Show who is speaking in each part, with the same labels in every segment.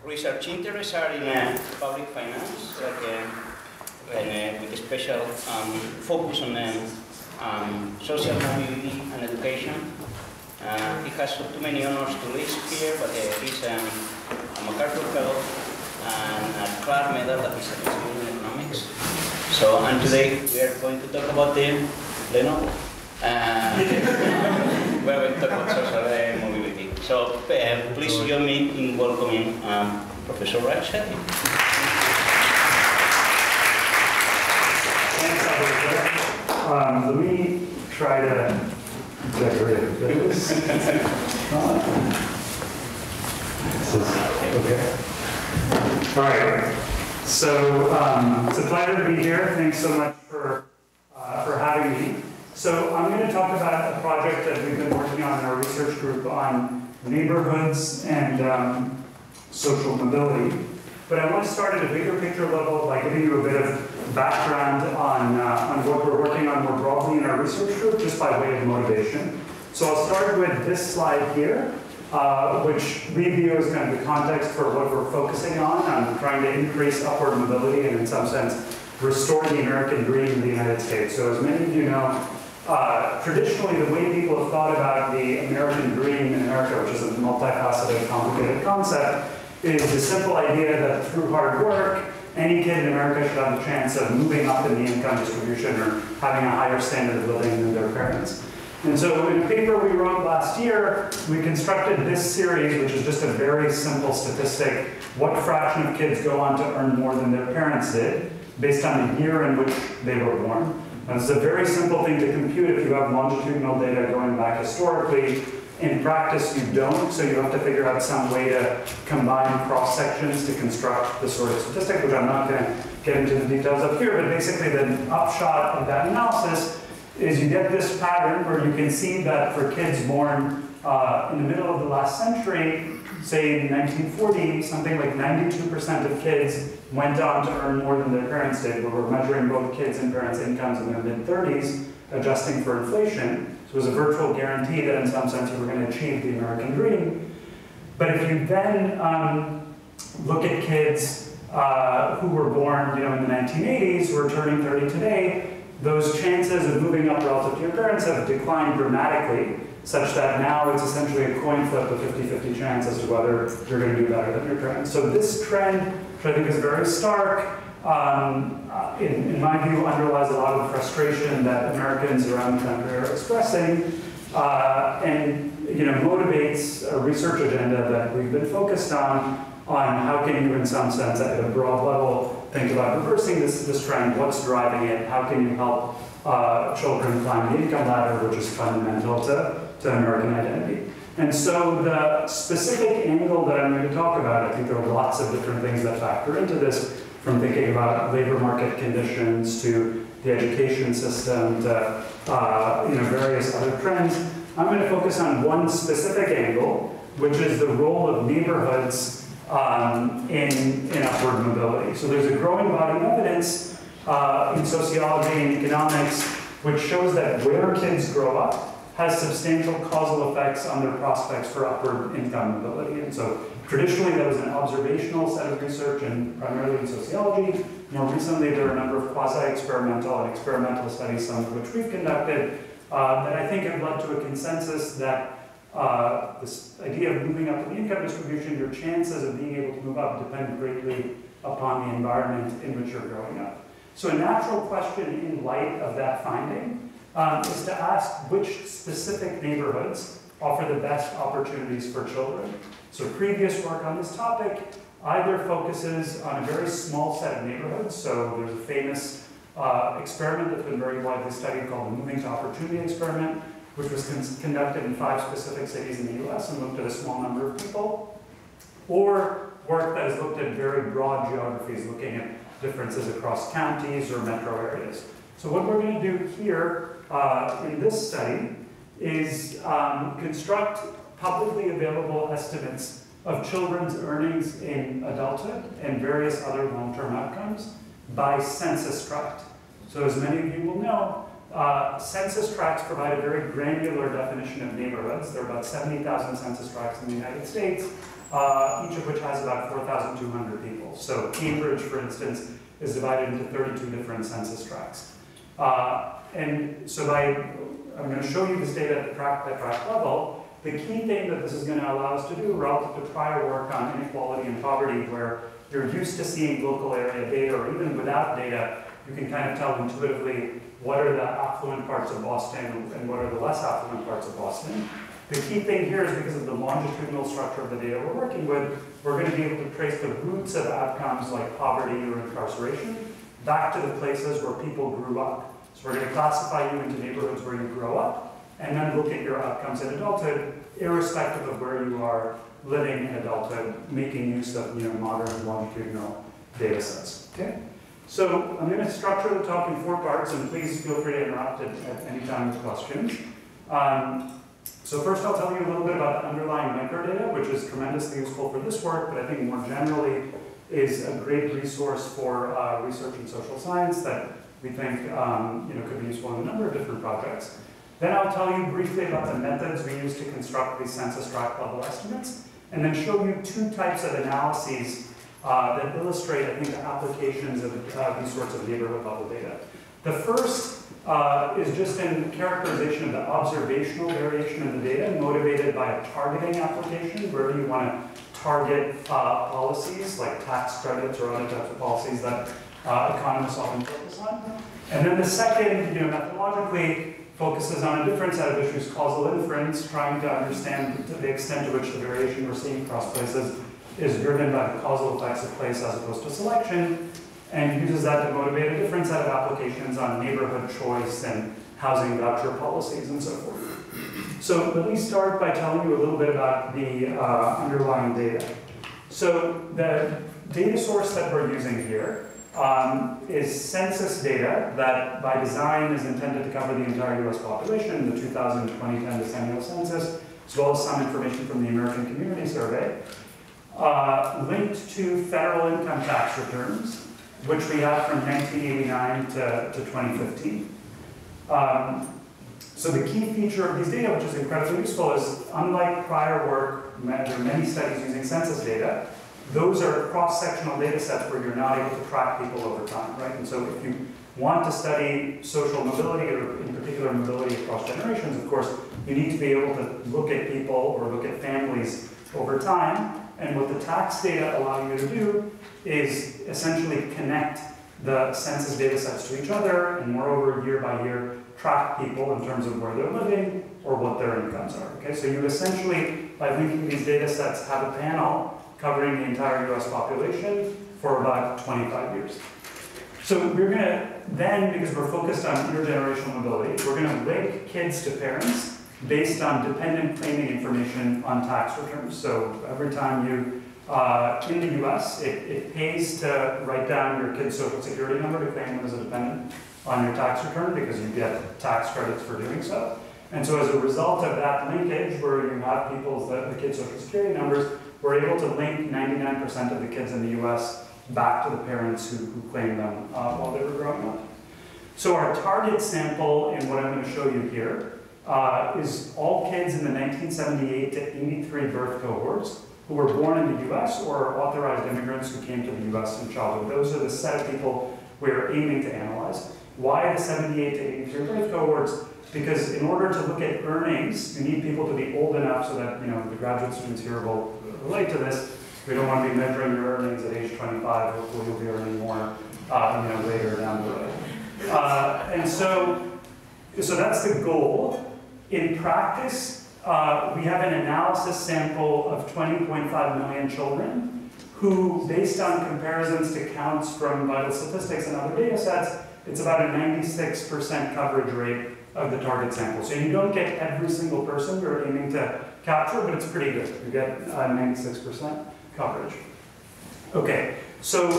Speaker 1: research interests are in public finance, with a special focus on social mobility and education. He has too many honors to list here, but he's a MacArthur Fellow and a Clark Medal that is in economics. So, and today we are going to talk about the Leno. We're going to talk about social mobility. So, please join me in welcoming Professor Chetty.
Speaker 2: Thanks, let me try to decorate this. This is okay. All right. So it's a pleasure to be here. Thanks so much for having me. So I'm going to talk about a project that we've been working on in our research group on neighborhoods and social mobility. But I want to start at a bigger picture level by giving you a bit of background on what we're working on more broadly in our research group, just by way of motivation. So I'll start with this slide here, which we view as kind of the context for what we're focusing on trying to increase upward mobility and in some sense restore the American dream in the United States. So as many of you know, traditionally the way people have thought about the American dream in America, which is a multifaceted, complicated concept, is the simple idea that through hard work, any kid in America should have the chance of moving up in the income distribution or having a higher standard of living than their parents. And so in a paper we wrote last year, we constructed this series, which is just a very simple statistic, what fraction of kids go on to earn more than their parents did, based on the year in which they were born. And it's a very simple thing to compute if you have longitudinal data going back historically. In practice, you don't, so you have to figure out some way to combine cross-sections to construct this sort of statistic, which I'm not going to get into the details of here, but basically the upshot of that analysis is you get this pattern where you can see that for kids born in the middle of the last century, say in 1940, something like 92% of kids went on to earn more than their parents did, where we're measuring both kids' and parents' incomes in their mid-30s, adjusting for inflation. So it was a virtual guarantee that in some sense we were going to achieve the American dream. But if you then look at kids who were born in the 1980s, who are turning 30 today, those chances of moving up relative to your parents have declined dramatically, such that now it's essentially a coin flip, a 50-50 chance as to whether you're going to do better than your parents. So this trend, which I think is very stark, in my view, underlies a lot of the frustration that Americans around the country are expressing, and motivates a research agenda that we've been focused on how can you, in some sense, at a broad level, think about reversing this trend, what's driving it, how can you help children climb the income ladder, which is fundamental to American identity. And so the specific angle that I'm going to talk about, I think there are lots of different things that factor into this, from thinking about labor market conditions to the education system to various other trends. I'm going to focus on one specific angle, which is the role of neighborhoods in upward mobility. So there's a growing body of evidence in sociology and economics which shows that where kids grow up has substantial causal effects on their prospects for upward income mobility. And so traditionally that was an observational set of research, and primarily in sociology. More recently there are a number of quasi-experimental and experimental studies, some of which we've conducted, that I think have led to a consensus that this idea of moving up in the income distribution, your chances of being able to move up depend greatly upon the environment in which you're growing up. So a natural question in light of that finding is to ask which specific neighborhoods offer the best opportunities for children. So previous work on this topic either focuses on a very small set of neighborhoods. So there's a famous experiment that's been very widely studied called the Moving to Opportunity experiment, which was conducted in 5 specific cities in the US and looked at a small number of people. Or work that has looked at very broad geographies, looking at differences across counties or metro areas. So what we're going to do here in this study is construct publicly available estimates of children's earnings in adulthood and various other long-term outcomes by census tract. So as many of you will know, census tracts provide a very granular definition of neighborhoods. There are about 70,000 census tracts in the United States, each of which has about 4,200 people. So Cambridge, for instance, is divided into 32 different census tracts. And so I'm going to show you this data at the tract level. The key thing that this is going to allow us to do relative to prior work on inequality and poverty, where you're used to seeing local area data, or even without data, you can kind of tell intuitively what are the affluent parts of Boston and what are the less affluent parts of Boston. The key thing here is because of the longitudinal structure of the data we're working with, we're going to be able to trace the roots of outcomes like poverty or incarceration back to the places where people grew up. So we're going to classify you into neighborhoods where you grow up, and then look at your outcomes in adulthood, irrespective of where you are living in adulthood, making use of modern longitudinal data sets. Okay? So I'm going to structure the talk in 4 parts, and please feel free to interrupt at any time with questions. So first I'll tell you a little bit about the underlying microdata, which is tremendously useful for this work, but I think more generally is a great resource for research in social science that we think could be useful in a number of different projects. Then I'll tell you briefly about the methods we use to construct these census tract level estimates, and then show you 2 types of analyses that illustrate, I think, the applications of these sorts of neighborhood level data. The first is just in characterization of the observational variation of the data motivated by a targeting application, where you want to target policies like tax credits or other types of policies that economists often focus on. And then the second, methodologically, focuses on a different set of issues, causal inference, trying to understand the extent to which the variation we're seeing across places is driven by the causal effects of place as opposed to selection, and uses that to motivate a different set of applications on neighborhood choice and housing voucher policies and so forth. So let me start by telling you a little bit about the underlying data. So the data source that we're using here is census data that by design is intended to cover the entire US population, the 2010 decennial census, as well as some information from the American Community Survey, linked to federal income tax returns, which we have from 1989 to 2015. So the key feature of these data, which is incredibly useful, is unlike prior work, there are many studies using census data, those are cross-sectional data sets where you're not able to track people over time, right? And so if you want to study social mobility, or in particular mobility across generations, of course, you need to be able to look at people or look at families over time. And what the tax data allow you to do is essentially connect the census data sets to each other, and moreover, year by year, track people in terms of where they're living or what their incomes are. Okay, so you essentially, by linking these data sets, have a panel covering the entire US population for about 25 years. So we're going to then, because we're focused on intergenerational mobility, we're going to link kids to parents based on dependent claiming information on tax returns. So every time you, in the US, it pays to write down your kid's social security number to claim them as a dependent on your tax return, because you get tax credits for doing so. And so as a result of that linkage, where you have people's, the kids' social security numbers, we're able to link 99% of the kids in the US back to the parents who claimed them while they were growing up. So our target sample, in what I'm going to show you here, is all kids in the 1978 to 83 birth cohorts who were born in the US or authorized immigrants who came to the US in childhood. Those are the set of people we're aiming to analyze. Why the 78 to 83 birth cohorts? Because in order to look at earnings, you need people to be old enough so that the graduate students here will relate to this. We don't want to be measuring your earnings at age 25. Hopefully you'll be earning more later down the road. And so that's the goal. In practice, we have an analysis sample of 20.5 million children who, based on comparisons to counts from vital statistics and other data sets, it's about a 96% coverage rate of the target sample. So you don't get every single person you're aiming to capture, but it's pretty good. You get 96% coverage. Okay, so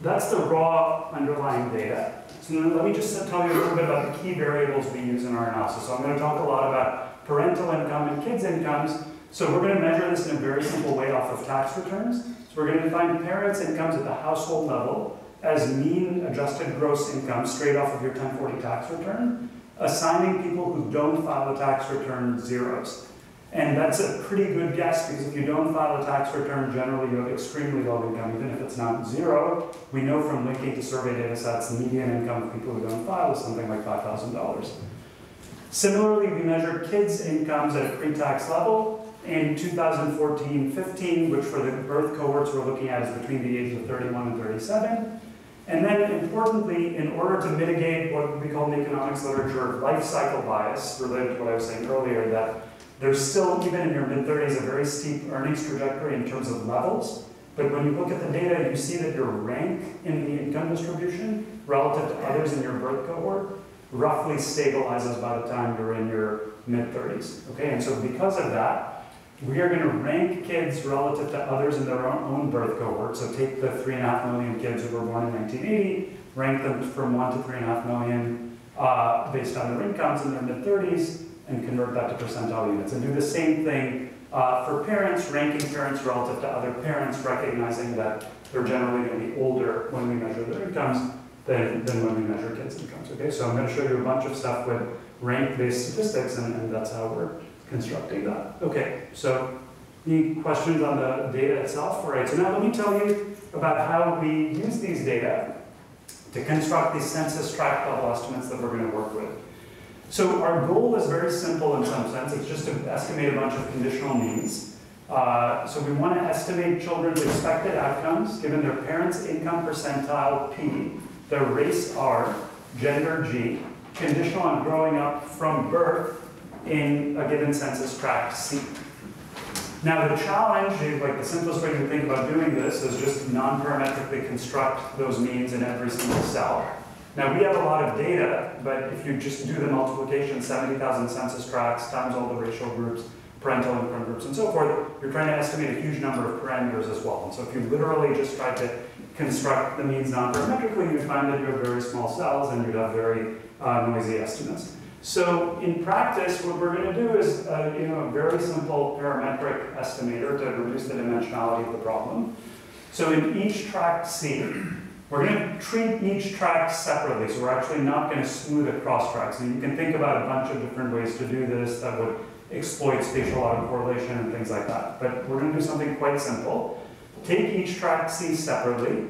Speaker 2: that's the raw underlying data. So let me just tell you a little bit about the key variables we use in our analysis. So I'm going to talk a lot about parental income and kids' incomes. So we're going to measure this in a very simple way off of tax returns. So we're going to define parents' incomes at the household level as mean adjusted gross income straight off of your 1040 tax return, assigning people who don't file a tax return zeros. And that's a pretty good guess, because if you don't file a tax return, generally you have extremely low income, even if it's not zero. We know from linking to survey data sets, the median income of people who don't file is something like $5,000. Similarly, we measured kids' incomes at a pre-tax level. In 2014-15, which for the birth cohorts we're looking at is between the ages of 31 and 37. And then importantly, in order to mitigate what we call in the economics literature life cycle bias, related to what I was saying earlier, that there's still, even in your mid-30s, a very steep earnings trajectory in terms of levels. But when you look at the data, you see that your rank in the income distribution relative to others in your birth cohort roughly stabilizes by the time you're in your mid-30s. Okay, and so because of that, we are going to rank kids relative to others in their own birth cohort. So take the 3.5 million kids who were born in 1980, rank them from 1 to 3.5 million based on their incomes in their mid-30s, and convert that to percentile units. And do the same thing for parents, ranking parents relative to other parents, recognizing that they're generally going to be older when we measure their incomes than when we measure kids' incomes. Okay, so I'm going to show you a bunch of stuff with rank-based statistics, and that's how we're constructing that. Okay, so any questions on the data itself? All right, so now let me tell you about how we use these data to construct these census tract-level estimates that we're going to work with. So our goal is very simple in some sense. It's just to estimate a bunch of conditional means. So we want to estimate children's expected outcomes given their parents' income percentile P, their race R, gender G, conditional on growing up from birth in a given census tract C. Now the challenge, like the simplest way to think about doing this is just non-parametrically construct those means in every single cell. Now we have a lot of data, but if you just do the multiplication, 70,000 census tracts times all the racial groups, parental income groups, and so forth, you're trying to estimate a huge number of parameters as well. And so if you literally just tried to construct the means non-parametrically, you'd find that you have very small cells and you'd have very noisy estimates. So in practice, what we're going to do is a very simple parametric estimator to reduce the dimensionality of the problem. So in each tract C, we're going to treat each tract separately, so we're actually not going to smooth across tracts. And you can think about a bunch of different ways to do this that would exploit spatial autocorrelation and things like that. But we're going to do something quite simple. Take each tract C separately,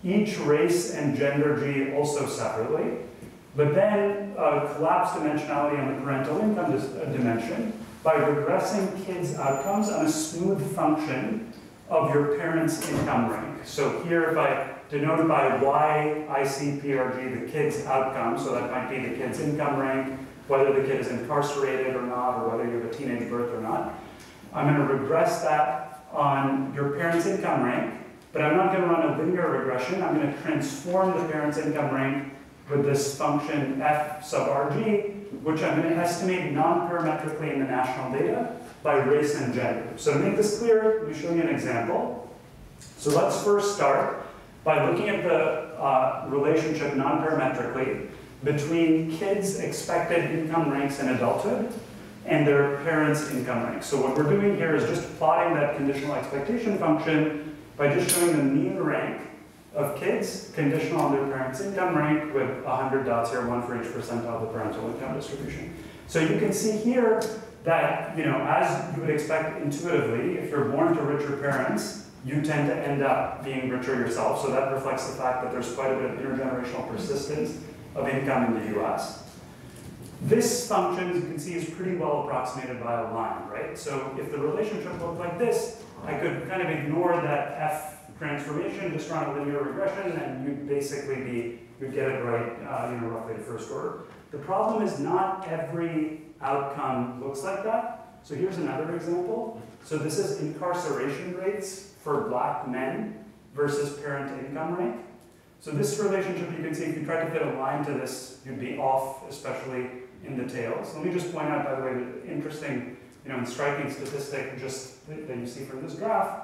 Speaker 2: each race and gender G also separately, but then collapse dimensionality on the parental income dimension by regressing kids' outcomes on a smooth function of your parents' income rank. So here, if I denoted by Y, IC, PRG, the kid's outcome, so that might be the kid's income rank, whether the kid is incarcerated or not, or whether you have a teenage birth or not. I'm going to regress that on your parents' income rank, but I'm not going to run a linear regression. I'm going to transform the parents' income rank with this function f sub rg, which I'm going to estimate non-parametrically in the national data by race and gender. So to make this clear, let me show you an example. So let's first start by looking at the relationship non-parametrically between kids' expected income ranks in adulthood and their parents' income ranks. So what we're doing here is just plotting that conditional expectation function by just showing the mean rank of kids conditional on their parents' income rank with 100 dots here, one for each percentile of the parental income distribution. So you can see here that, as you would expect intuitively, if you're born to richer parents, you tend to end up being richer yourself. So that reflects the fact that there's quite a bit of intergenerational persistence of income in the US. This function, as you can see, is pretty well approximated by a line, right? So if the relationship looked like this, I could kind of ignore that F transformation, just run a linear regression, and you'd basically you'd get it right, roughly the first order. The problem is not every outcome looks like that. So here's another example. So this is incarceration rates for black men versus parent income rank. So this relationship, you can see, if you try to fit a line to this, you'd be off, especially in the tail. So let me just point out, by the way, the interesting, and striking statistic just that you see from this graph.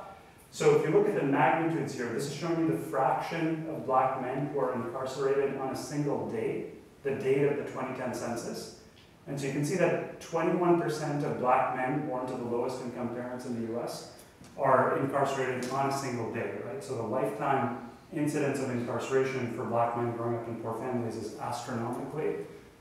Speaker 2: So if you look at the magnitudes here, this is showing you the fraction of black men who are incarcerated on a single date, the date of the 2010 census. And so you can see that 21% of black men born to the lowest income parents in the US are incarcerated on a single day, right? So the lifetime incidence of incarceration for black men growing up in poor families is astronomically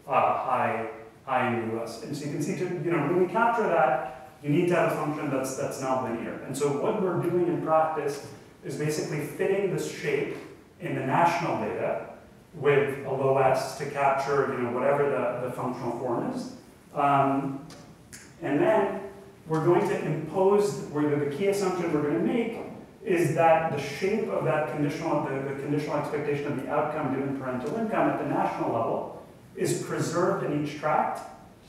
Speaker 2: high in the US. And so you can see, to really capture that, you need to have a function that's not linear. And so what we're doing in practice is basically fitting this shape in the national data with a low s to capture whatever the functional form is. And then we're going to impose, where the key assumption we're going to make is that the shape of that conditional, the conditional expectation of the outcome given parental income at the national level is preserved in each tract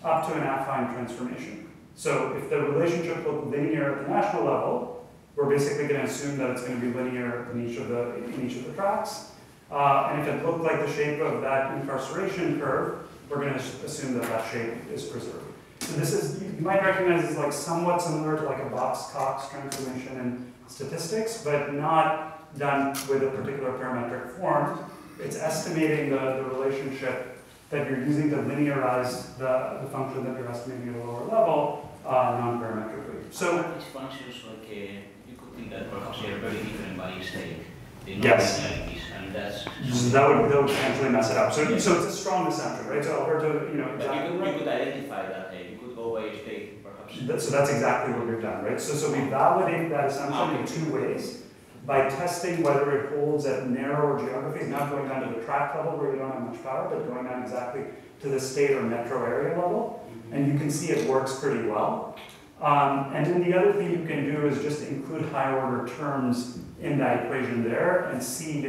Speaker 2: up to an affine transformation. So if the relationship looked linear at the national level, we're basically going to assume that it's going to be linear in each of the tracts. And if it looked like the shape of that incarceration curve, we're going to assume that that shape is preserved. So this is, you might recognize this like somewhat similar to like a Box-Cox transformation in statistics, but not done with a particular parametric form. It's estimating the relationship that you're using to linearize the function that you're estimating at a lower level non-parametrically. So
Speaker 1: these functions, like you could think that perhaps they are very different by state.
Speaker 2: Yes.
Speaker 1: And that's
Speaker 2: that would potentially mess it up. So it's a strong assumption, right? So Alberto,
Speaker 1: exactly you could identify that. You could go by state, perhaps.
Speaker 2: So that's exactly what we've done, right? So we validate that assumption in two ways. By testing whether it holds at narrower geographies, not going down to the tract level where you don't have much power, but going down exactly to the state or metro area level. And you can see it works pretty well. And then the other thing you can do is just include higher order terms in that equation there and see,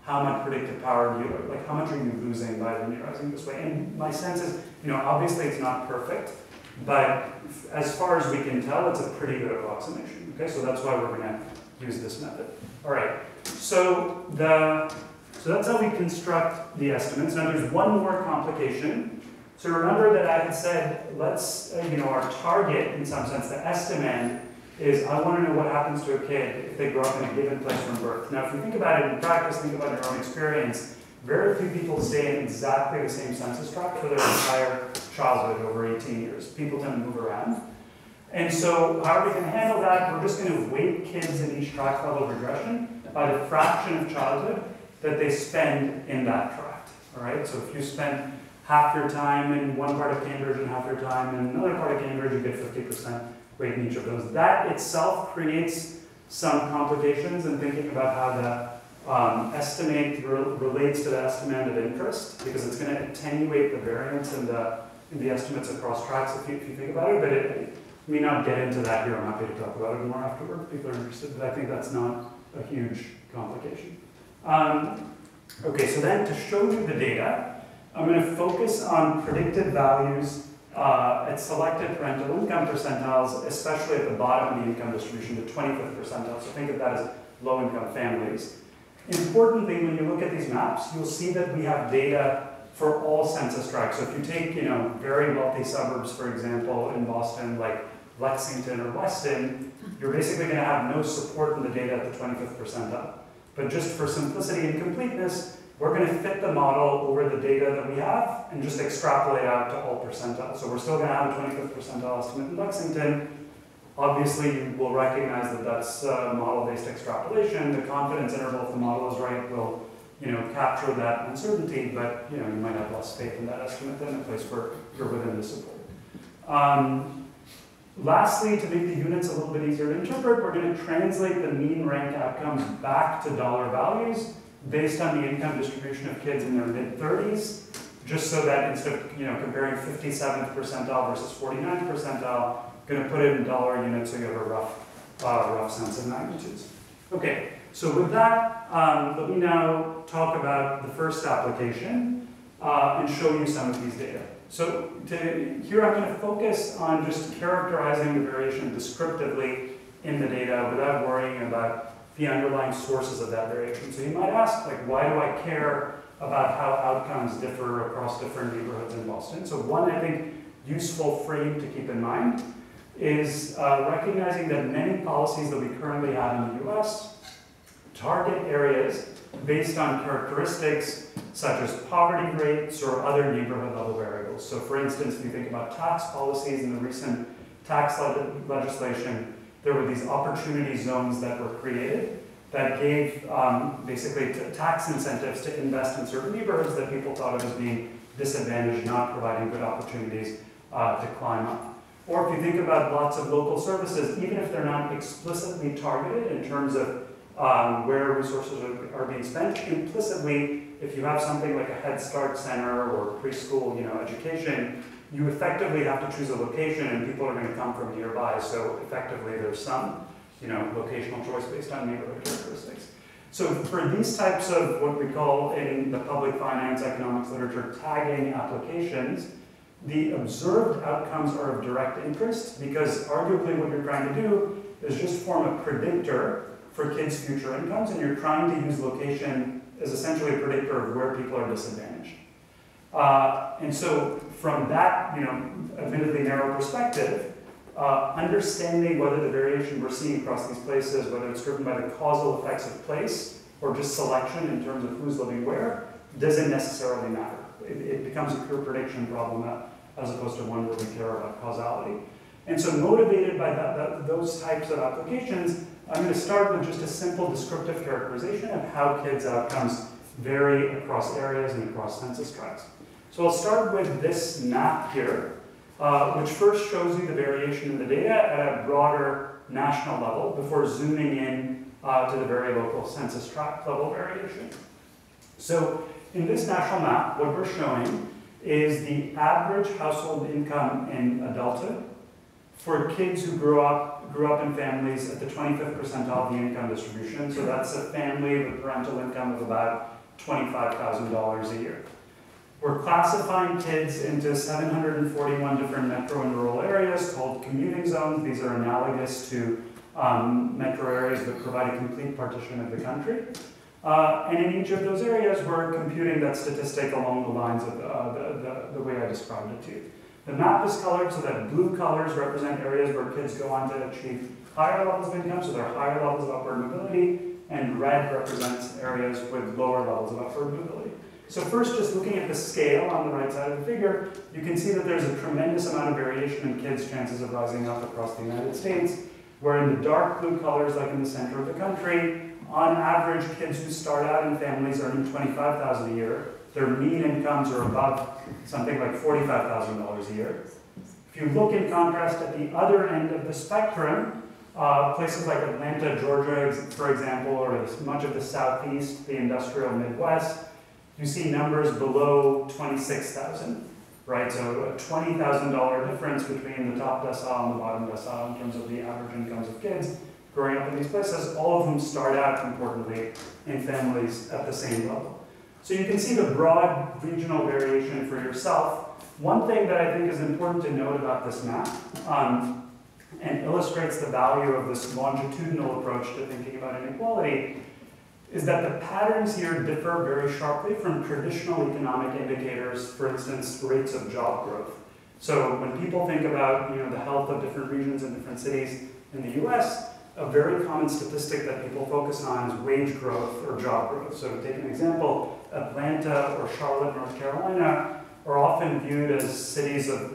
Speaker 2: how much predictive power do you, like how much are you losing by linearizing this way? And my sense is, obviously it's not perfect, but as far as we can tell, it's a pretty good approximation. Okay, so that's why we're going to use this method. All right, so that's how we construct the estimates. Now there's one more complication. So remember that I had said, let's, our target, in some sense, the estimand, is I want to know what happens to a kid if they grow up in a given place from birth. Now, if you think about it in practice, think about your own experience, very few people stay in exactly the same census tract for their entire childhood over 18 years. People tend to move around. And so how are we going to handle that? We're just going to weight kids in each tract level regression by the fraction of childhood that they spend in that tract. All right, so if you spend half your time in one part of Cambridge and half your time in another part of Cambridge, you get 50% weight in each of those. That itself creates some complications in thinking about how the estimate relates to the estimand of interest, because it's going to attenuate the variance in the estimates across tracts if you think about it, but it may not get into that here. I'm happy to talk about it more afterward if people are interested, but I think that's not a huge complication. Okay, so then to show you the data, I'm going to focus on predicted values at selected parental income percentiles, especially at the bottom of the income distribution, the 25th percentile. So think of that as low-income families. Importantly, when you look at these maps, you'll see that we have data for all census tracts. So if you take, very wealthy suburbs, for example, in Boston, like Lexington or Weston, you're basically going to have no support in the data at the 25th percentile. But just for simplicity and completeness, we're going to fit the model over the data that we have and just extrapolate out to all percentiles. So we're still going to have a 25th percentile estimate in Lexington. Obviously, you will recognize that that's model-based extrapolation. The confidence interval, if the model is right, will capture that uncertainty, but you might have less faith in that estimate than a place where you're within the support. Lastly, to make the units a little bit easier to interpret, we're going to translate the mean rank outcomes back to dollar values based on the income distribution of kids in their mid-30s, just so that instead of comparing 57th percentile versus 49th percentile, going to put it in dollar units so you have a rough sense of magnitudes. Okay, so with that, let me now talk about the first application and show you some of these data. So here I'm going to focus on just characterizing the variation descriptively in the data without worrying about the underlying sources of that variation. So you might ask, why do I care about how outcomes differ across different neighborhoods in Boston? So one, I think, useful frame to keep in mind is recognizing that many policies that we currently have in the US target areas based on characteristics such as poverty rates or other neighborhood level variables. So for instance, if you think about tax policies in the recent tax legislation, there were these opportunity zones that were created that gave basically tax incentives to invest in certain neighborhoods that people thought of as being disadvantaged, not providing good opportunities to climb up. Or if you think about lots of local services, even if they're not explicitly targeted in terms of where resources are being spent, implicitly, if you have something like a Head Start center or preschool, education, you effectively have to choose a location, and people are going to come from nearby. So effectively, there's some, locational choice based on neighborhood characteristics. So for these types of what we call in the public finance economics literature tagging applications, the observed outcomes are of direct interest because arguably what you're trying to do is just form a predictor for kids' future incomes, and you're trying to use location as essentially a predictor of where people are disadvantaged. And so from that, admittedly narrow perspective, understanding whether the variation we're seeing across these places, whether it's driven by the causal effects of place or just selection in terms of who's living where, doesn't necessarily matter. It becomes a pure prediction problem as opposed to one where we care about causality. And so motivated by those types of applications, I'm going to start with just a simple descriptive characterization of how kids' outcomes vary across areas and across census tracts. So I'll start with this map here, which first shows you the variation in the data at a broader national level before zooming in to the very local census tract level variation. So in this national map, what we're showing is the average household income in adulthood for kids who grew up in families at the 25th percentile of the income distribution. So that's a family with parental income of about $25,000 a year. We're classifying kids into 741 different metro and rural areas called commuting zones. These are analogous to metro areas that provide a complete partition of the country. And in each of those areas, we're computing that statistic along the lines of the way I described it to you. The map is colored so that blue colors represent areas where kids go on to achieve higher levels of income, so there are higher levels of upward mobility, and red represents areas with lower levels of upward mobility. So first, just looking at the scale on the right side of the figure, you can see that there's a tremendous amount of variation in kids' chances of rising up across the United States, where in the dark blue colors, like in the center of the country, on average, kids who start out in families earning $25,000 a year, their mean incomes are above something like $45,000 a year. If you look in contrast at the other end of the spectrum, places like Atlanta, Georgia, for example, or much of the Southeast, the industrial Midwest, you see numbers below 26,000, right? So a $20,000 difference between the top decile and the bottom decile in terms of the average incomes of kids growing up in these places, all of whom start out, importantly, in families at the same level. So you can see the broad regional variation for yourself. One thing that I think is important to note about this map, and illustrates the value of this longitudinal approach to thinking about inequality, is that the patterns here differ very sharply from traditional economic indicators, for instance, rates of job growth. So when people think about the health of different regions and different cities in the US, a very common statistic that people focus on is wage growth or job growth. So to take an example, Atlanta or Charlotte, North Carolina are often viewed as cities of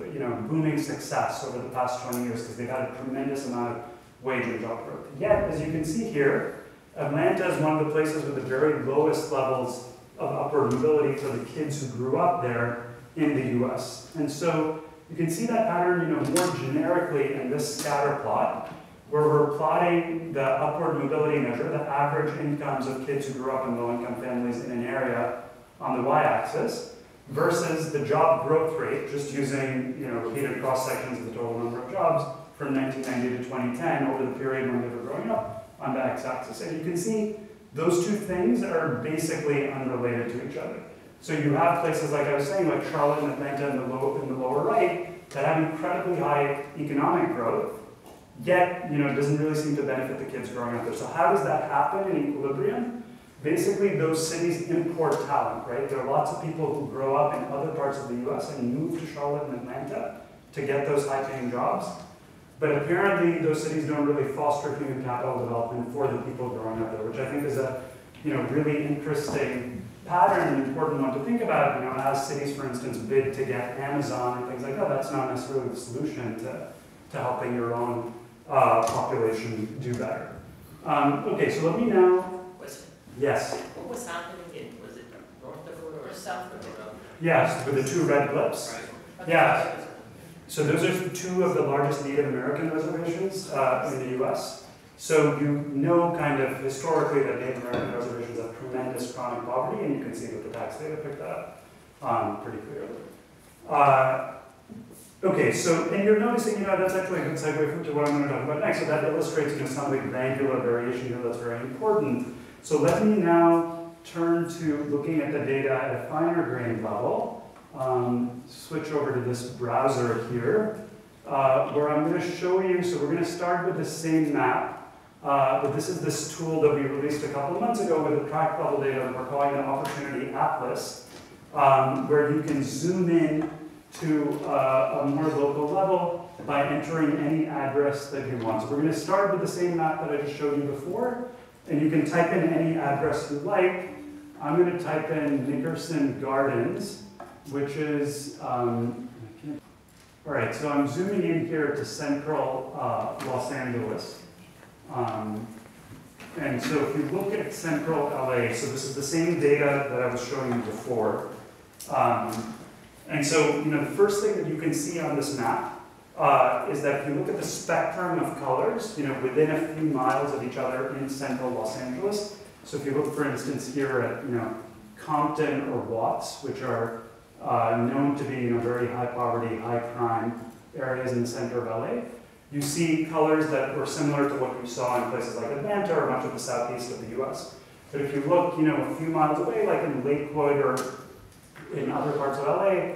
Speaker 2: booming success over the past 20 years because they've had a tremendous amount of wage and job growth. Yet, as you can see here, Atlanta is one of the places with the very lowest levels of upward mobility for the kids who grew up there in the US. And so you can see that pattern more generically in this scatter plot, where we're plotting the upward mobility measure, the average incomes of kids who grew up in low-income families in an area on the y-axis, versus the job growth rate, just using repeated cross-sections of the total number of jobs from 1990 to 2010 over the period when they were growing up on the x-axis. And you can see those two things are basically unrelated to each other. So you have places, like I was saying, like Charlotte and Atlanta in the lower right, that have incredibly high economic growth, yet it doesn't really seem to benefit the kids growing up there. So how does that happen in equilibrium? Basically, those cities import talent, right? There are lots of people who grow up in other parts of the US and move to Charlotte and Atlanta to get those high-paying jobs. But apparently, those cities don't really foster human capital development for the people growing up there, which I think is a really interesting pattern, an important one to think about. As cities, for instance, bid to get Amazon and things like that, that's not necessarily the solution to helping your own population do better. Okay, so let me now. Yes.
Speaker 3: What was happening was it North Dakota or South Dakota?
Speaker 2: Yes, with the two red blips.
Speaker 3: Right.
Speaker 2: Yeah. So those are two of the largest Native American reservations in the US. So you know kind of historically that Native American reservations have tremendous chronic poverty, and you can see that the tax data picked that up pretty clearly. Okay, so, and you're noticing, that's actually a good segue to what I'm going to talk about next. So that illustrates, some of the granular variation here that's very important. So let me now turn to looking at the data at a finer grain level. Switch over to this browser here, where I'm going to show you, so we're going to start with the same map, but this is this tool that we released a couple of months ago with the tract-level data that we're calling the Opportunity Atlas, where you can zoom in to a more local level by entering any address that you want. So we're going to start with the same map that I just showed you before, and you can type in any address you like. I'm going to type in Nickerson Gardens, which is, all right, so I'm zooming in here to central Los Angeles. And so if you look at central LA, so this is the same data that I was showing you before. And so, the first thing that you can see on this map is that if you look at the spectrum of colors, within a few miles of each other in central Los Angeles. So if you look, for instance, here at, Compton or Watts, which are known to be, very high poverty, high crime areas in the center of LA, you see colors that were similar to what you saw in places like Atlanta or much of the southeast of the US. But if you look, a few miles away, like in Lakewood or in other parts of LA,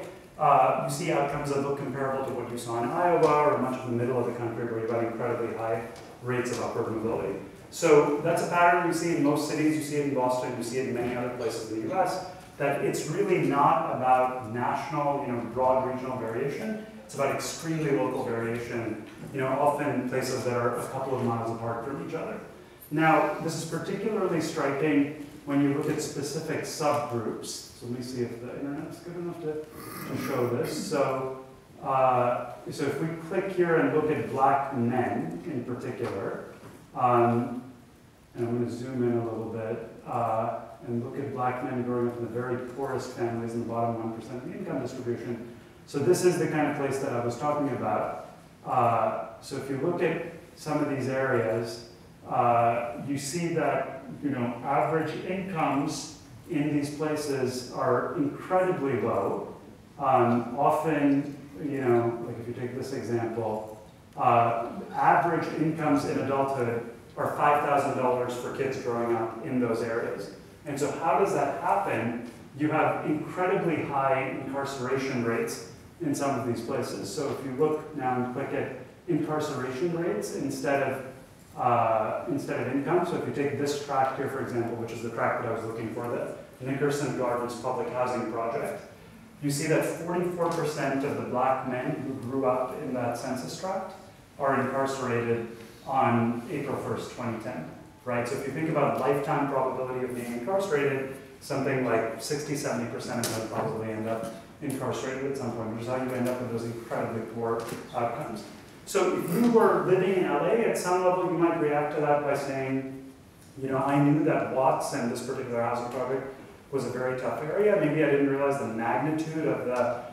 Speaker 2: you see outcomes that look comparable to what you saw in Iowa or much of the middle of the country where you've got incredibly high rates of upward mobility. So that's a pattern you see in most cities, you see it in Boston, you see it in many other places in the US, that it's really not about national, broad regional variation. It's about extremely local variation, often places that are a couple of miles apart from each other. Now, this is particularly striking when you look at specific subgroups. So let me see if the internet's good enough to show this. So, so if we click here and look at black men in particular, and I'm going to zoom in a little bit, and look at black men growing up in the very poorest families in the bottom 1% of the income distribution. So this is the kind of place that I was talking about. So if you look at some of these areas, you see that average incomes in these places are incredibly low. Often, like if you take this example, average incomes in adulthood are $5,000 for kids growing up in those areas. And so how does that happen? You have incredibly high incarceration rates in some of these places. So if you look now and click at incarceration rates instead of income, so if you take this tract here, for example, which is the tract that I was looking for, the Nickerson Gardens Public Housing Project, you see that 44% of the black men who grew up in that census tract are incarcerated on April 1st, 2010, right? So if you think about lifetime probability of being incarcerated, something like 60–70% of them probably end up incarcerated at some point, which is how you end up with those incredibly poor outcomes. So if you were living in LA, at some level you might react to that by saying, I knew that Watts and this particular housing project was a very tough area. Maybe I didn't realize the magnitude of the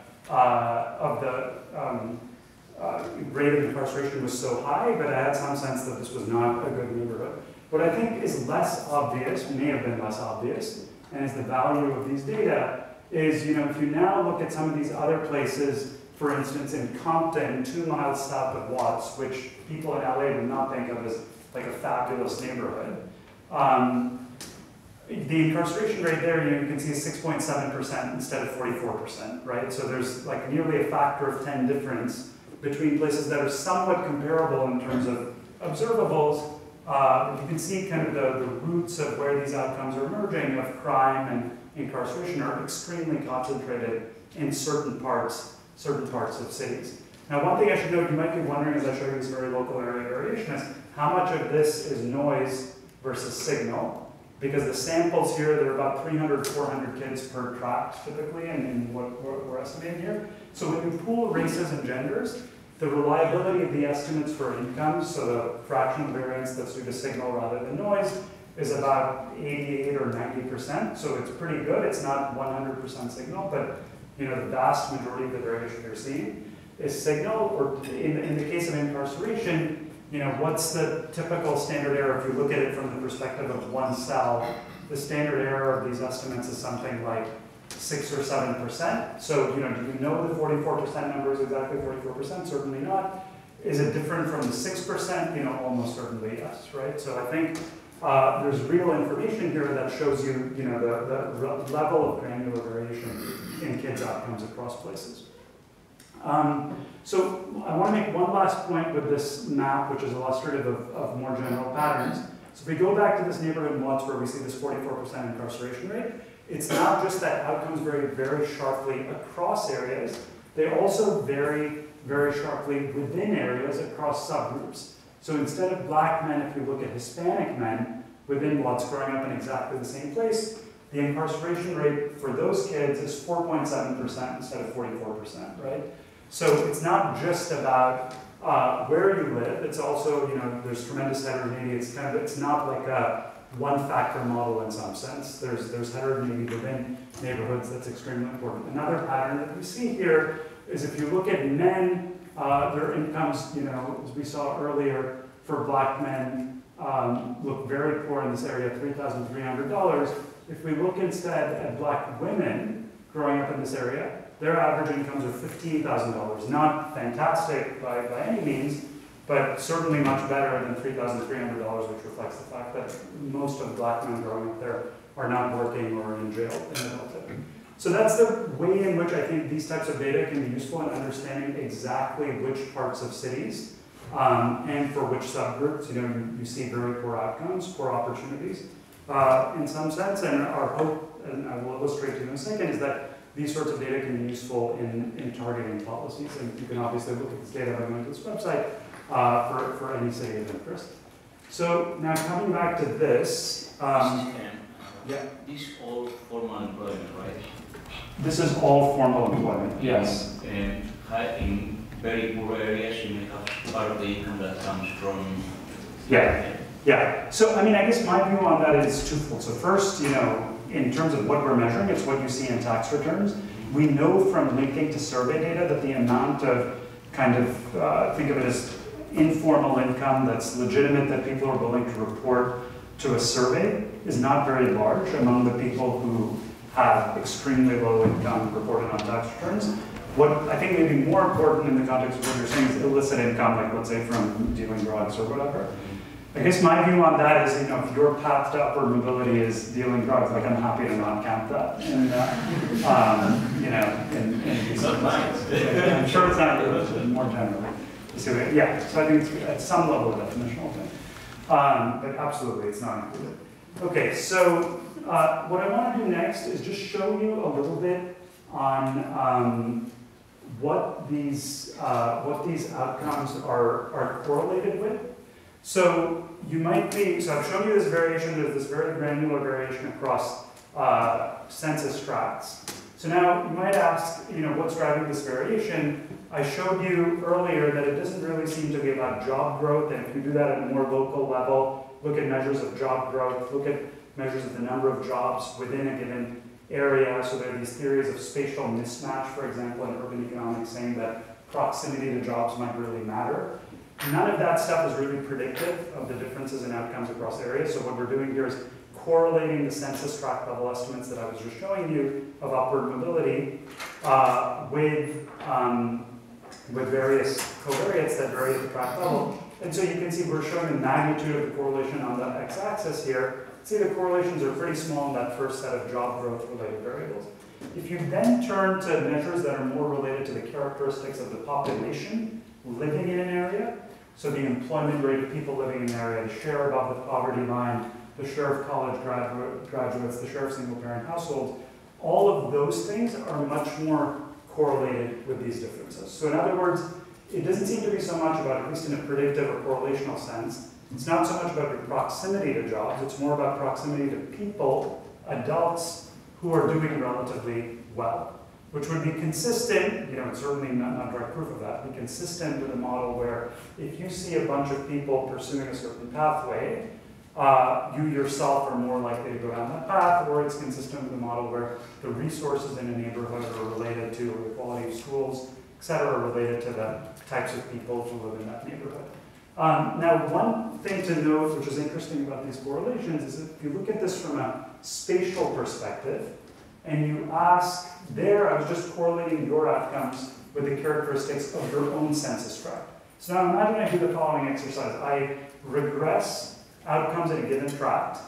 Speaker 2: rate of incarceration was so high, but I had some sense that this was not a good neighborhood. What I think is less obvious, may have been less obvious, and is the value of these data, is if you now look at some of these other places, for instance in Compton, 2 miles south of Watts, which people in LA would not think of as like a fabulous neighborhood. The incarceration rate there, you can see is 6.7% instead of 44%, right? So there's like nearly a factor of 10 difference between places that are somewhat comparable in terms of observables. You can see kind of the roots of where these outcomes are emerging of crime and incarceration are extremely concentrated in certain parts of cities. Now, one thing I should note, you might be wondering as I show you this very local area variation is how much of this is noise versus signal. Because the samples here, there are about 300, 400 kids per tract typically, and what we're estimating here. So when you pool races and genders, the reliability of the estimates for incomes, so the fractional variance that's due to signal rather than noise, is about 88 or 90%. So it's pretty good. It's not 100% signal, but the vast majority of the variation you're seeing. is signal, or in the case of incarceration, what's the typical standard error if you look at it from the perspective of one cell? The standard error of these estimates is something like 6 or 7%. So, do you know the 44% number is exactly 44%? Certainly not. Is it different from the 6%? Almost certainly yes, right? So I think there's real information here that shows you, the level of granular variation in kids' outcomes across places. So I want to make one last point with this map, which is illustrative of more general patterns. So if we go back to this neighborhood in Watts where we see this 44% incarceration rate, it's not just that outcomes vary very sharply across areas, they also vary very sharply within areas across subgroups. So instead of black men, if you look at Hispanic men within Watts growing up in exactly the same place, the incarceration rate for those kids is 4.7% instead of 44%, right? So it's not just about where you live, it's also, there's tremendous heterogeneity. It's not like a one-factor model in some sense. There's heterogeneity within neighborhoods that's extremely important. Another pattern that we see here is if you look at men, their incomes, as we saw earlier, for black men look very poor in this area, $3,300. If we look instead at black women growing up in this area, their average incomes are $15,000. Not fantastic by any means, but certainly much better than $3,300, which reflects the fact that most of the black men growing up there are not working or in jail in adulthood. So that's the way in which I think these types of data can be useful in understanding exactly which parts of cities and for which subgroups, you see very poor outcomes, poor opportunities in some sense. And our hope, and I will illustrate to you in a second, is that these sorts of data can be useful in targeting policies. And you can obviously look at this data by going to this website for any city of interest. So now coming back to this. Yeah.
Speaker 4: This is all formal employment, right?
Speaker 2: This is all formal employment, yes.
Speaker 4: And in very poor areas, you may have part of the income that comes from...
Speaker 2: Yeah. So, I guess my view on that is twofold. So first, in terms of what we're measuring, it's what you see in tax returns. We know from linking to survey data that the amount of think of it as informal income that's legitimate that people are willing to report to a survey is not very large among the people who have extremely low income reported on tax returns. What I think may be more important in the context of what you're saying is illicit income, like let's say from dealing drugs or whatever. I guess my view on that is, if your path to upward mobility is dealing drugs, like I'm happy to not count that. And,
Speaker 4: It's not mine.
Speaker 2: I'm sure it's not yours, but more generally. So I think it's at some level a definitional thing. But absolutely, it's not included. Okay, so what I want to do next is just show you a little bit on what these outcomes are correlated with. So you might be, so I've shown you this variation, there's this very granular variation across census tracts. So now you might ask, what's driving this variation? I showed you earlier that it doesn't really seem to be about job growth, and if you do that at a more local level, look at measures of job growth, look at measures of the number of jobs within a given area. So there are these theories of spatial mismatch, for example, in urban economics, saying that proximity to jobs might really matter. None of that stuff is really predictive of the differences in outcomes across areas. So what we're doing here is correlating the census tract-level estimates that I was just showing you of upward mobility with various covariates that vary at the tract level. And so you can see we're showing the magnitude of the correlation on the x-axis here. See, the correlations are pretty small in that first set of job growth-related variables. If you then turn to measures that are more related to the characteristics of the population living in an area, so the employment rate of people living in an area, the share above the poverty line, the share of college graduates, the share of single-parent households, all of those things are much more correlated with these differences. So in other words, it doesn't seem to be so much about, at least in a predictive or correlational sense, it's not so much about your proximity to jobs, it's more about proximity to people, adults, who are doing relatively well, which would be consistent, it's certainly not direct proof of that, be consistent with a model where if you see a bunch of people pursuing a certain pathway, you yourself are more likely to go down that path, or it's consistent with a model where the resources in a neighborhood are related to the quality of schools, etc., related to the types of people who live in that neighborhood. Now, one thing to note, which is interesting about these correlations, is if you look at this from a spatial perspective, and you ask there, I was just correlating your outcomes with the characteristics of your own census tract. So now imagine I do the following exercise. I regress outcomes in a given tract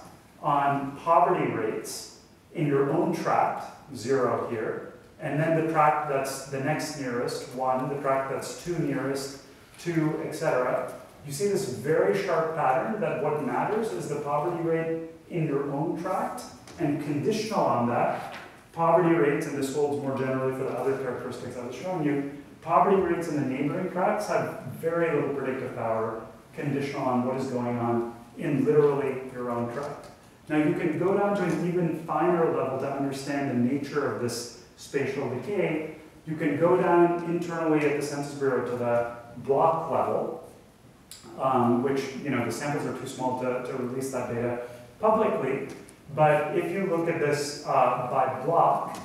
Speaker 2: on poverty rates in your own tract, 0 here, and then the tract that's the next nearest, 1, the tract that's 2 nearest, 2, etc. You see this very sharp pattern that what matters is the poverty rate in your own tract, and conditional on that, poverty rates, and this holds more generally for the other characteristics I was showing you, poverty rates in the neighboring tracts have very little predictive power, conditional on what is going on in literally your own tract. Now you can go down to an even finer level to understand the nature of this spatial decay. You can go down internally at the Census Bureau to the block level, which, the samples are too small to release that data publicly. But if you look at this by block,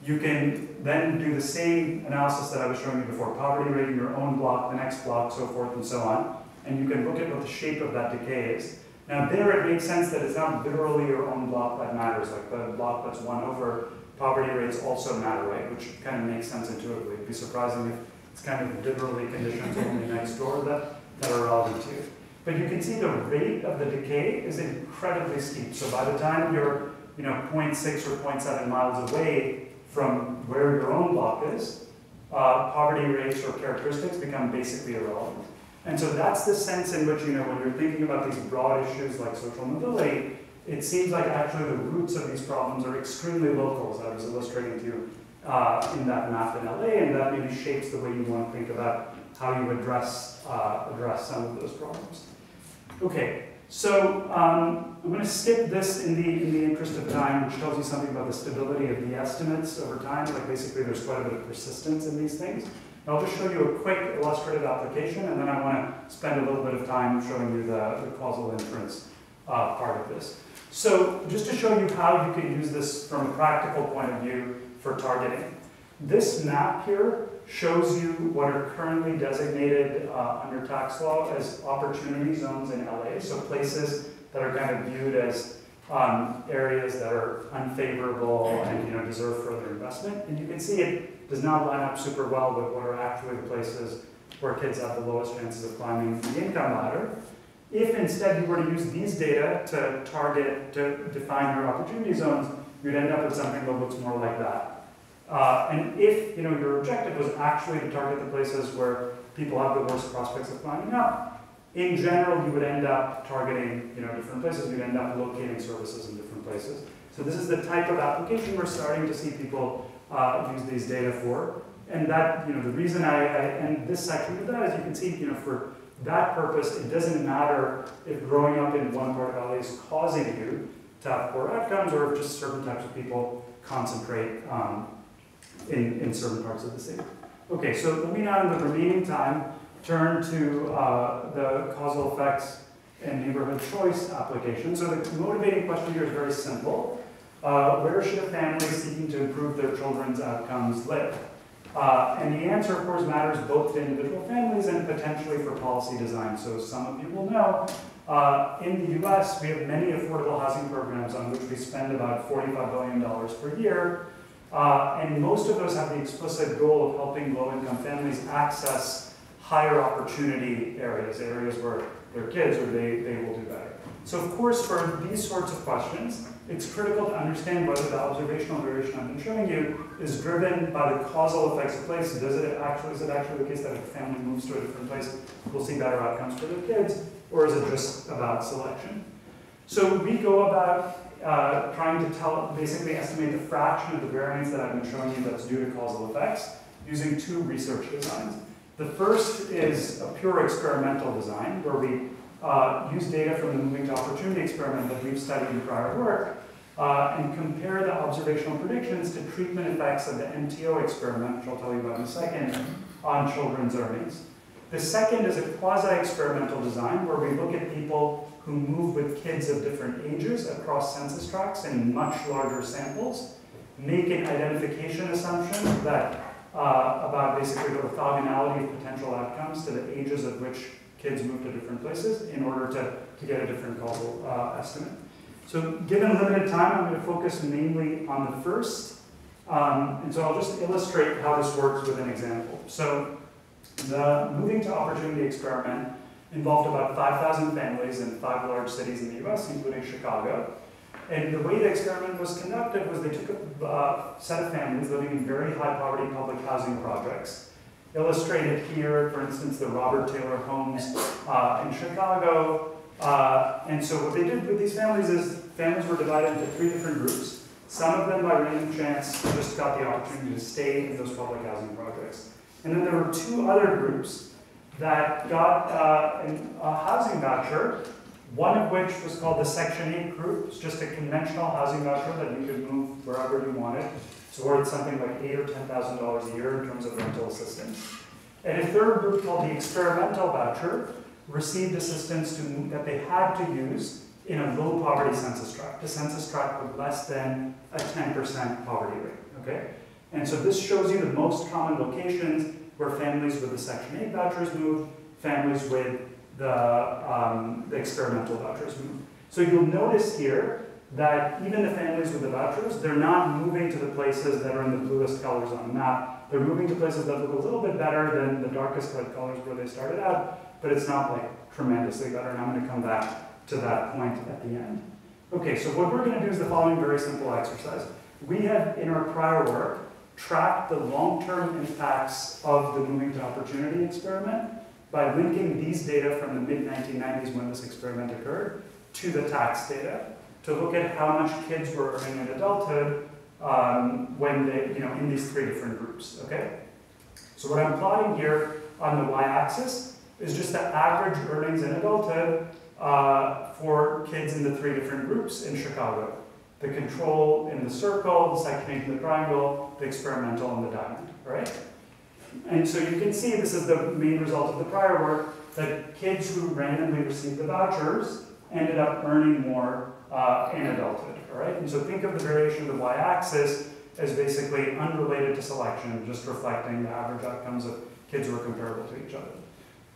Speaker 2: you can then do the same analysis that I was showing you before, poverty rate in your own block, the next block, so forth and so on. And you can look at what the shape of that decay is. Now there it makes sense that it's not literally your own block that matters, like the block that's 1 over, poverty rates also matter, right? Which kind of makes sense intuitively. It'd be surprising if it's kind of literally conditions only next door that are relevant to you. But you can see the rate of the decay is incredibly steep. So by the time you're 0.6 or 0.7 miles away from where your own block is, poverty rates or characteristics become basically irrelevant. And so that's the sense in which, when you're thinking about these broad issues like social mobility, it seems like actually the roots of these problems are extremely local, as I was illustrating to you in that map in LA, and that maybe shapes the way you want to think about how you address some of those problems. Okay, so I'm going to skip this in the interest of time, which tells you something about the stability of the estimates over time. Like basically there's quite a bit of persistence in these things. I'll just show you a quick illustrative application, and then I want to spend a little bit of time showing you the causal inference part of this. So just to show you how you can use this from a practical point of view for targeting. This map here shows you what are currently designated under tax law as opportunity zones in LA, so places that are kind of viewed as areas that are unfavorable and deserve further investment. And you can see it does not line up super well with what are actually the places where kids have the lowest chances of climbing the income ladder. If instead you were to use these data to target, to define your opportunity zones, you'd end up with something that looks more like that. And if your objective was actually to target the places where people have the worst prospects of climbing up, in general you would end up targeting different places. You'd end up locating services in different places. So this is the type of application we're starting to see people use these data for. And that the reason I end this section with that is you can see for that purpose it doesn't matter if growing up in one part of LA is causing you to have poor outcomes, or if just certain types of people concentrate in certain parts of the city. Okay, so let me now, in the remaining time, turn to the causal effects and neighborhood choice application. So the motivating question here is very simple. Where should a family seeking to improve their children's outcomes live? And the answer, of course, matters both to individual families and potentially for policy design. So some of you will know, in the US, we have many affordable housing programs on which we spend about $45 billion per year. And most of those have the explicit goal of helping low-income families access higher opportunity areas where their kids or they will do better. So of course, for these sorts of questions, it's critical to understand whether the observational variation I've been showing you is driven by the causal effects of place. Is it actually the case that if a family moves to a different place, we'll see better outcomes for their kids, or is it just about selection? So we go about trying to basically estimate the fraction of the variance that I've been showing you that's due to causal effects using two research designs. The first is a pure experimental design where we use data from the moving to opportunity experiment that we've studied in prior work and compare the observational predictions to treatment effects of the MTO experiment, which I'll tell you about in a second, on children's earnings. The second is a quasi-experimental design where we look at people who move with kids of different ages across census tracts in much larger samples, make an identification assumption that about basically the orthogonality of potential outcomes to the ages at which kids move to different places in order to get a different causal estimate. So given limited time, I'm going to focus mainly on the first. And so I'll just illustrate how this works with an example. So the moving to opportunity experiment involved about 5,000 families in 5 large cities in the US, including Chicago. And the way the experiment was conducted was they took a set of families living in very high poverty public housing projects. Illustrated here, for instance, the Robert Taylor homes in Chicago. And so what they did with these families is families were divided into 3 different groups. Some of them, by random chance, just got the opportunity to stay in those public housing projects. And then there were 2 other groups that got a housing voucher, one of which was called the Section 8 group. It's just a conventional housing voucher that you could move wherever you wanted. It's worth something like $8,000 or $10,000 a year in terms of rental assistance. And a third group called the experimental voucher received assistance that they had to use in a low poverty census tract, a census tract with less than a 10% poverty rate, okay? And so this shows you the most common locations where families with the Section 8 vouchers moved, families with the experimental vouchers moved. So you'll notice here that even the families with the vouchers, they're not moving to the places that are in the bluest colors on the map. They're moving to places that look a little bit better than the darkest colored colors where they started out, but it's not like tremendously better, and I'm going to come back to that point at the end. Okay, so what we're going to do is the following very simple exercise. We have, in our prior work, tracked the long-term impacts of the moving to opportunity experiment by linking these data from the mid-1990s when this experiment occurred to the tax data to look at how much kids were earning in adulthood when they, in these 3 different groups, okay? So what I'm plotting here on the y-axis is just the average earnings in adulthood for kids in the 3 different groups in Chicago. The control in the circle, the Section 8 in the triangle, the experimental in the diamond, all right? And so you can see this is the main result of the prior work, that kids who randomly received the vouchers ended up earning more in adulthood, all right? And so think of the variation of the y-axis as basically unrelated to selection, just reflecting the average outcomes of kids who are comparable to each other.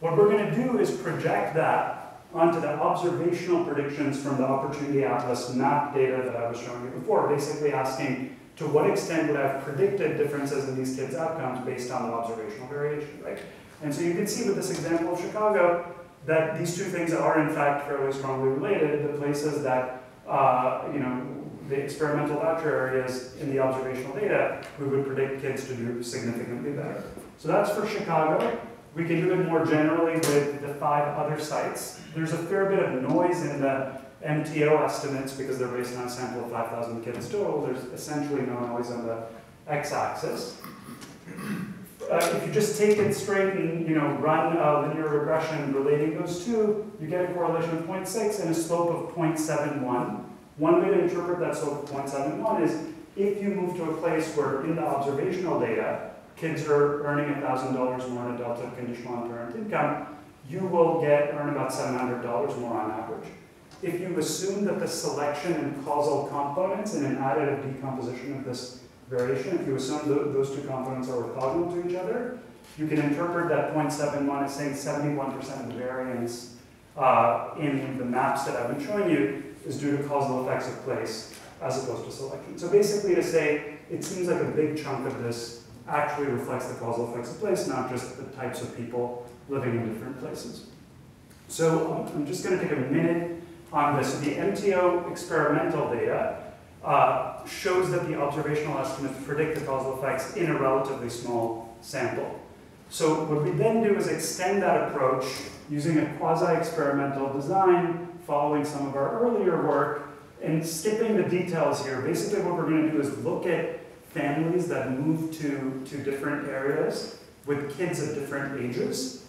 Speaker 2: What we're going to do is project that onto the observational predictions from the Opportunity Atlas map data that I was showing you before, basically asking to what extent would I have predicted differences in these kids' outcomes based on the observational variation, right? And so you can see with this example of Chicago that these 2 things are in fact fairly strongly related. The places that, the experimental voucher areas in the observational data, we would predict kids to do significantly better. So that's for Chicago. We can do it more generally with the 5 other sites. There's a fair bit of noise in the MTO estimates because they're based on a sample of 5,000 kids total. There's essentially no noise on the x-axis. If you just take it straight and run a linear regression relating those 2, you get a correlation of 0.6 and a slope of 0.71. One way to interpret that slope of 0.71 is if you move to a place where in the observational data, kids are earning $1,000 more in adulthood conditional on parent income, you will earn about $700 more on average. If you assume that the selection and causal components in an additive decomposition of this variation, if you assume those 2 components are orthogonal to each other, you can interpret that 0.71 as saying 71% of the variance in the maps that I've been showing you is due to causal effects of place as opposed to selection. So basically to say, it seems like a big chunk of this actually reflects the causal effects of place, not just the types of people living in different places. So I'm just going to take a minute on this. So the MTO experimental data shows that the observational estimates predict the causal effects in a relatively small sample. So what we then do is extend that approach using a quasi-experimental design, following some of our earlier work, and skipping the details here. Basically what we're going to do is look at families that move to different areas with kids of different ages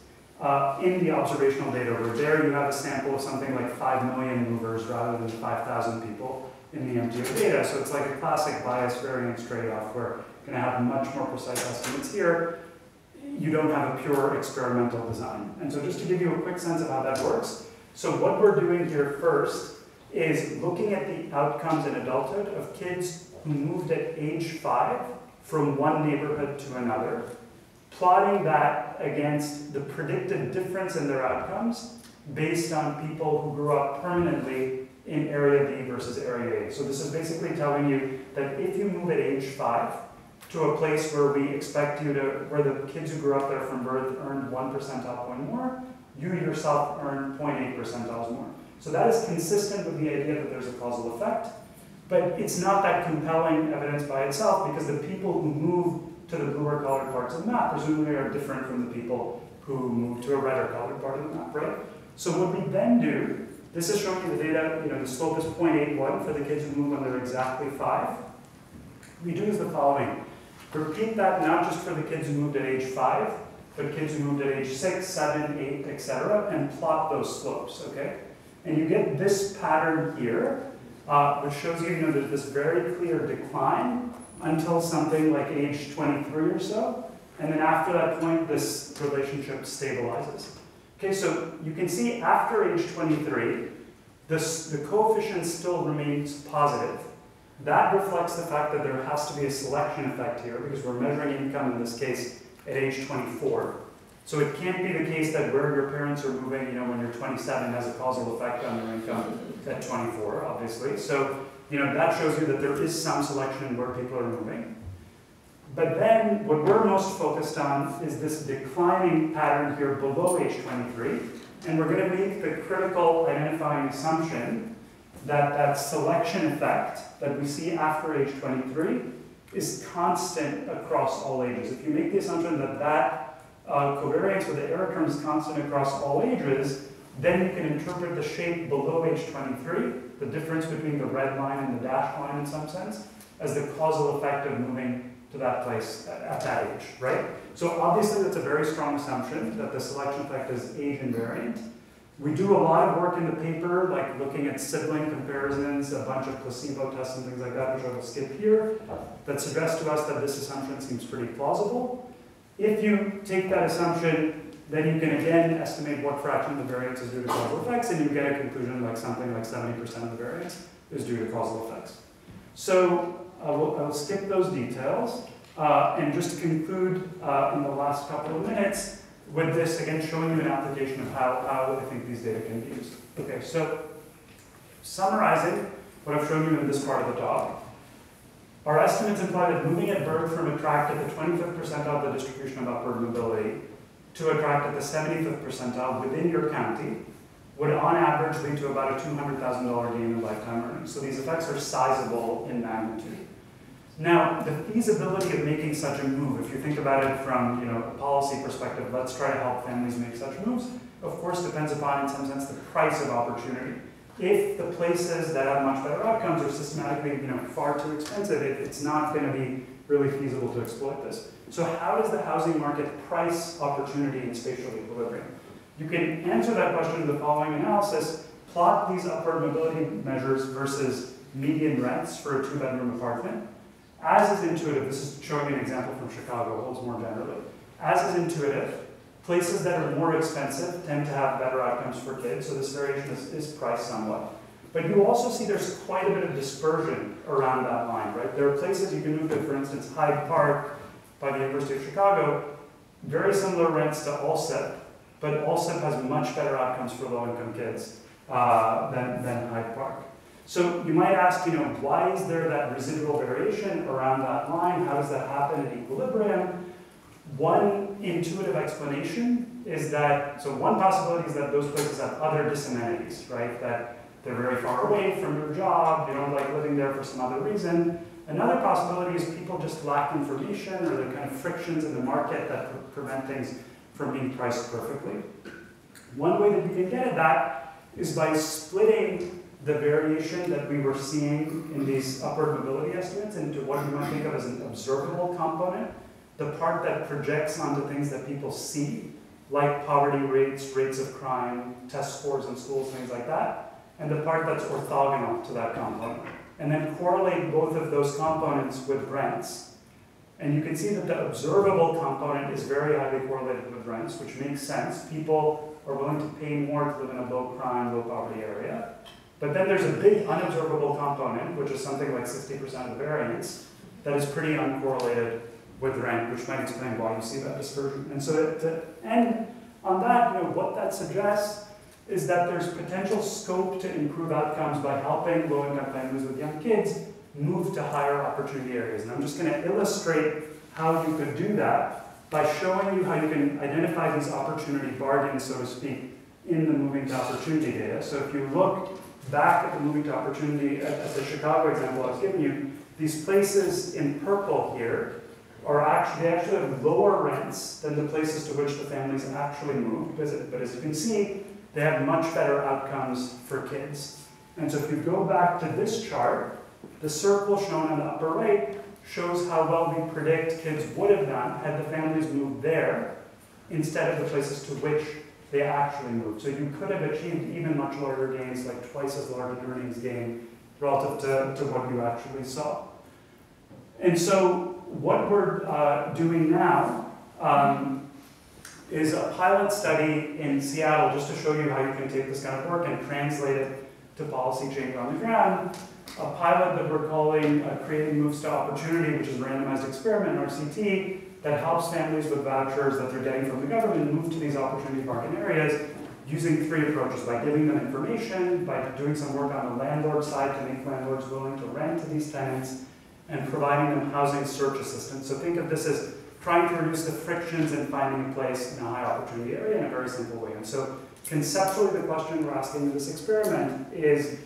Speaker 2: in the observational data, where there you have a sample of something like 5 million movers rather than 5,000 people in the MTO data. So it's like a classic bias-variance trade-off where you're going to have much more precise estimates here. You don't have a pure experimental design. And so just to give you a quick sense of how that works, so what we're doing here first is looking at the outcomes in adulthood of kids who moved at age 5 from one neighborhood to another, plotting that against the predicted difference in their outcomes based on people who grew up permanently in area B versus area A. So this is basically telling you that if you move at age 5 to a place where we expect you to, where the kids who grew up there from birth earned 1 percentile point more, you yourself earn 0.8 percentiles more. So that is consistent with the idea that there's a causal effect, but it's not that compelling evidence by itself because the people who move to the bluer colored parts of the map presumably are different from the people who move to a redder colored part of the map, right? So what we then do, this is showing you the data, the slope is 0.81 for the kids who move when they're exactly 5. We do is the following. Repeat that not just for the kids who moved at age 5, but kids who moved at age 6, 7, 8, etc., and plot those slopes, okay? And you get this pattern here, which shows you, there's this very clear decline until something like age 23 or so, and then after that point, this relationship stabilizes. Okay, so you can see after age 23, the coefficient still remains positive. That reflects the fact that there has to be a selection effect here because we're measuring income in this case at age 24. So it can't be the case that where your parents are moving, when you're 27 has a causal effect on your income at 24, obviously. So, that shows you that there is some selection in where people are moving. But then what we're most focused on is this declining pattern here below age 23. And we're going to make the critical identifying assumption that that selection effect that we see after age 23 is constant across all ages. If you make the assumption that that covariance with the error term is constant across all ages, then you can interpret the shape below age 23, the difference between the red line and the dashed line in some sense, as the causal effect of moving to that place at that age, right? So obviously that's a very strong assumption that the selection effect is age invariant. We do a lot of work in the paper, like looking at sibling comparisons, a bunch of placebo tests and things like that, which I will skip here, that suggest to us that this assumption seems pretty plausible. If you take that assumption, then you can again estimate what fraction of the variance is due to causal effects, and you get a conclusion like something like 70% of the variance is due to causal effects. So I will skip those details and just conclude in the last couple of minutes with this, again, showing you an application of how I think these data can be used. Okay, so summarizing what I've shown you in this part of the talk, our estimates imply that moving at birth from a tract at the 25th percentile of the distribution of upward mobility to a tract at the 75th percentile within your county would on average lead to about a $200,000 gain in lifetime earnings. So these effects are sizable in magnitude. Now, the feasibility of making such a move, if you think about it from a policy perspective, let's try to help families make such moves, of course depends upon, in some sense, the price of opportunity. If the places that have much better outcomes are systematically far too expensive, it's not going to be really feasible to exploit this. So how does the housing market price opportunity in spatial equilibrium? You can answer that question in the following analysis. Plot these upward mobility measures versus median rents for a 2-bedroom apartment. As is intuitive, this is showing an example from Chicago, holds more generally. As is intuitive, places that are more expensive tend to have better outcomes for kids, so this variation is priced somewhat. But you also see there's quite a bit of dispersion around that line, right? There are places you can move to, for instance, Hyde Park by the University of Chicago, very similar rents to Allsep, but Allsep has much better outcomes for low-income kids than Hyde Park. So you might ask, why is there that residual variation around that line? How does that happen in equilibrium? One intuitive explanation is that, so one possibility is that those places have other disamenities, right? That they're very far away from your job, you don't like living there for some other reason. Another possibility is people just lack information or the kind of frictions in the market that prevent things from being priced perfectly. One way that you can get at that is by splitting the variation that we were seeing in these upward mobility estimates into what you might think of as an observable component, the part that projects onto things that people see, like poverty rates, rates of crime, test scores in schools, things like that, and the part that's orthogonal to that component. And then correlate both of those components with rents. And you can see that the observable component is very highly correlated with rents, which makes sense. People are willing to pay more to live in a low crime, low poverty area. But then there's a big unobservable component, which is something like 60% of the variance, that is pretty uncorrelated with rent, which might explain why you see that dispersion. And so to end on that, what that suggests is that there's potential scope to improve outcomes by helping low-income families with young kids move to higher opportunity areas. And I'm just going to illustrate how you could do that by showing you how you can identify these opportunity bargains, so to speak, in the moving to opportunity data. So if you look back at the moving to opportunity, at the Chicago example I was giving you, these places in purple here they actually have lower rents than the places to which the families actually moved, but as you can see, they have much better outcomes for kids. And so if you go back to this chart, the circle shown on the upper right shows how well we predict kids would have done had the families moved there instead of the places to which they actually moved. So you could have achieved even much larger gains, like twice as large an earnings gain relative to what you actually saw. And so what we're doing now is a pilot study in Seattle, just to show you how you can take this kind of work and translate it to policy change on the ground. A pilot that we're calling Creating Moves to Opportunity, which is a randomized experiment, RCT, that helps families with vouchers that they're getting from the government move to these opportunity market areas using three approaches: by giving them information, by doing some work on the landlord side to make landlords willing to rent to these tenants, and providing them housing search assistance. So think of this as trying to reduce the frictions in finding a place in a high opportunity area in a very simple way. And so conceptually, the question we're asking in this experiment is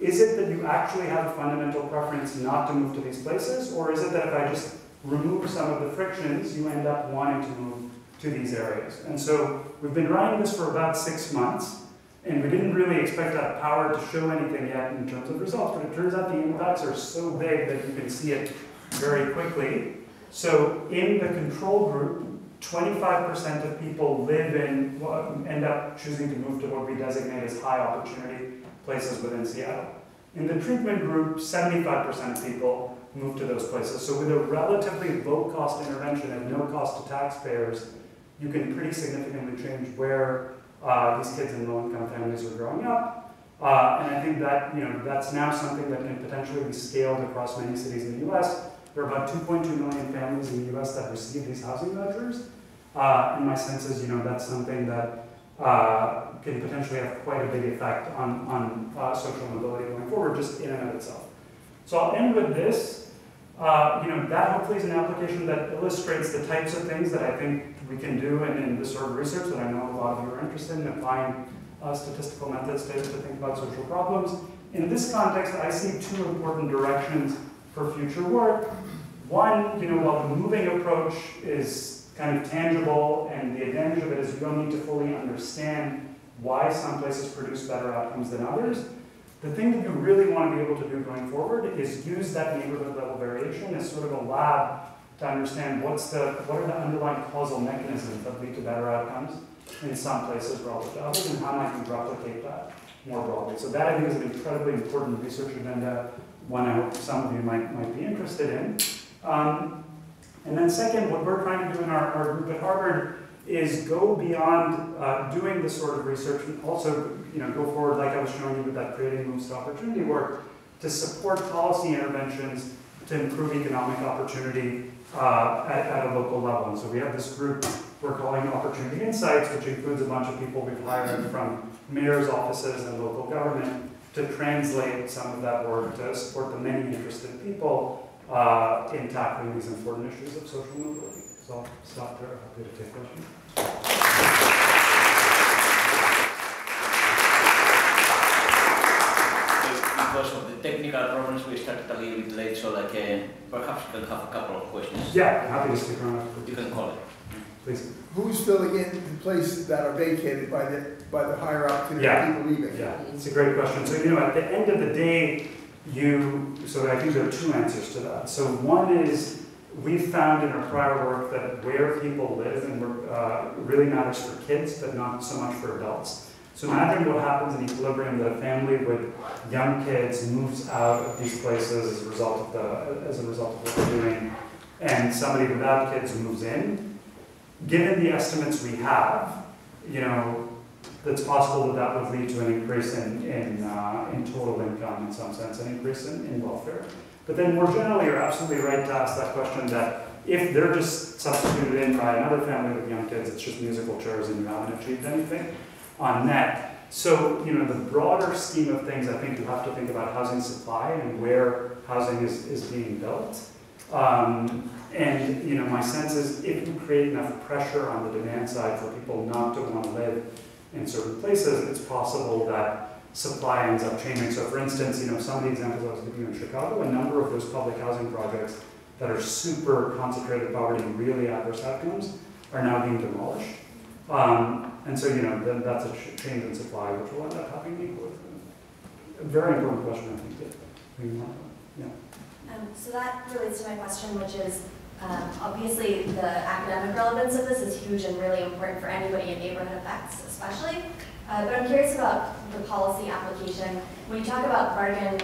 Speaker 2: it that you actually have a fundamental preference not to move to these places, or is it that if I just remove some of the frictions, you end up wanting to move to these areas? And so we've been running this for about 6 months, and we didn't really expect to have power to show anything yet in terms of results, but it turns out the impacts are so big that you can see it very quickly. So in the control group, 25% of people end up choosing to move to what we designate as high opportunity places within Seattle. In the treatment group, 75% of people move to those places. So with a relatively low-cost intervention at no cost to taxpayers, you can pretty significantly change where these kids in low-income families are growing up. And I think that that's now something that can potentially be scaled across many cities in the US. There are about 2.2 million families in the US that receive these housing vouchers. And my sense is, that's something that can potentially have quite a big effect on social mobility going forward, just in and of itself. So I'll end with this. That hopefully is an application that illustrates the types of things that I think we can do in this sort of research that I know a lot of you are interested in, applying statistical methods to think about social problems. In this context, I see two important directions for future work. One, while the moving approach is kind of tangible, and the advantage of it is you don't need to fully understand why some places produce better outcomes than others. The thing that you really want to be able to do going forward is use that neighborhood level variation as sort of a lab to understand what are the underlying causal mechanisms that lead to better outcomes in some places relative to others, and how might you replicate that more broadly. So that, I think, is an incredibly important research agenda, one I hope some of you might be interested in. And then second, what we're trying to do in our group at Harvard is go beyond doing this sort of research, and also go forward, like I was showing you with that Creating Moves to Opportunity work, to support policy interventions to improve economic opportunity at a local level. And so we have this group we're calling Opportunity Insights, which includes a bunch of people we've hired from mayor's offices and local government to translate some of that work to support the many interested people in tackling these important issues of social mobility. So I'll stop there. Happy to take questions.
Speaker 4: Because of the technical problems, we started a little bit late, so perhaps you can have a couple of questions.
Speaker 2: Yeah, I'm happy to stick around.
Speaker 4: You can call it.
Speaker 2: Please.
Speaker 5: Who's filling in the places that are vacated by the higher opportunity people leaving?
Speaker 2: Yeah, it's a great question. So at the end of the day, so I think there are two answers to that. So one is, we found in our prior work that where people live and really matters for kids, but not so much for adults. So imagine what happens in equilibrium, that a family with young kids moves out of these places as a result of what they're doing, and somebody without kids moves in. Given the estimates we have, that's possible that that would lead to an increase in total income in some sense, an increase in welfare. But then more generally, you're absolutely right to ask that question that if they're just substituted in by another family with young kids, it's just musical chairs and you haven't achieved anything on net. So, you know, the broader scheme of things, I think you have to think about housing supply and where housing is being built. And, you know, my sense is if you create enough pressure on the demand side for people not to want to live in certain places, it's possible that supply ends up changing. So for instance, you know, some of the examples I was giving you in Chicago, a number of those public housing projects that are super concentrated poverty and really adverse outcomes are now being demolished. And so, you know, then that's a change in supply, which will end up having equal. A very important question, I think, yeah.
Speaker 6: So that relates to my question, which is, obviously the academic relevance of this is huge and really important for anybody in neighborhood effects, especially. But I'm curious about the policy application. When you talk about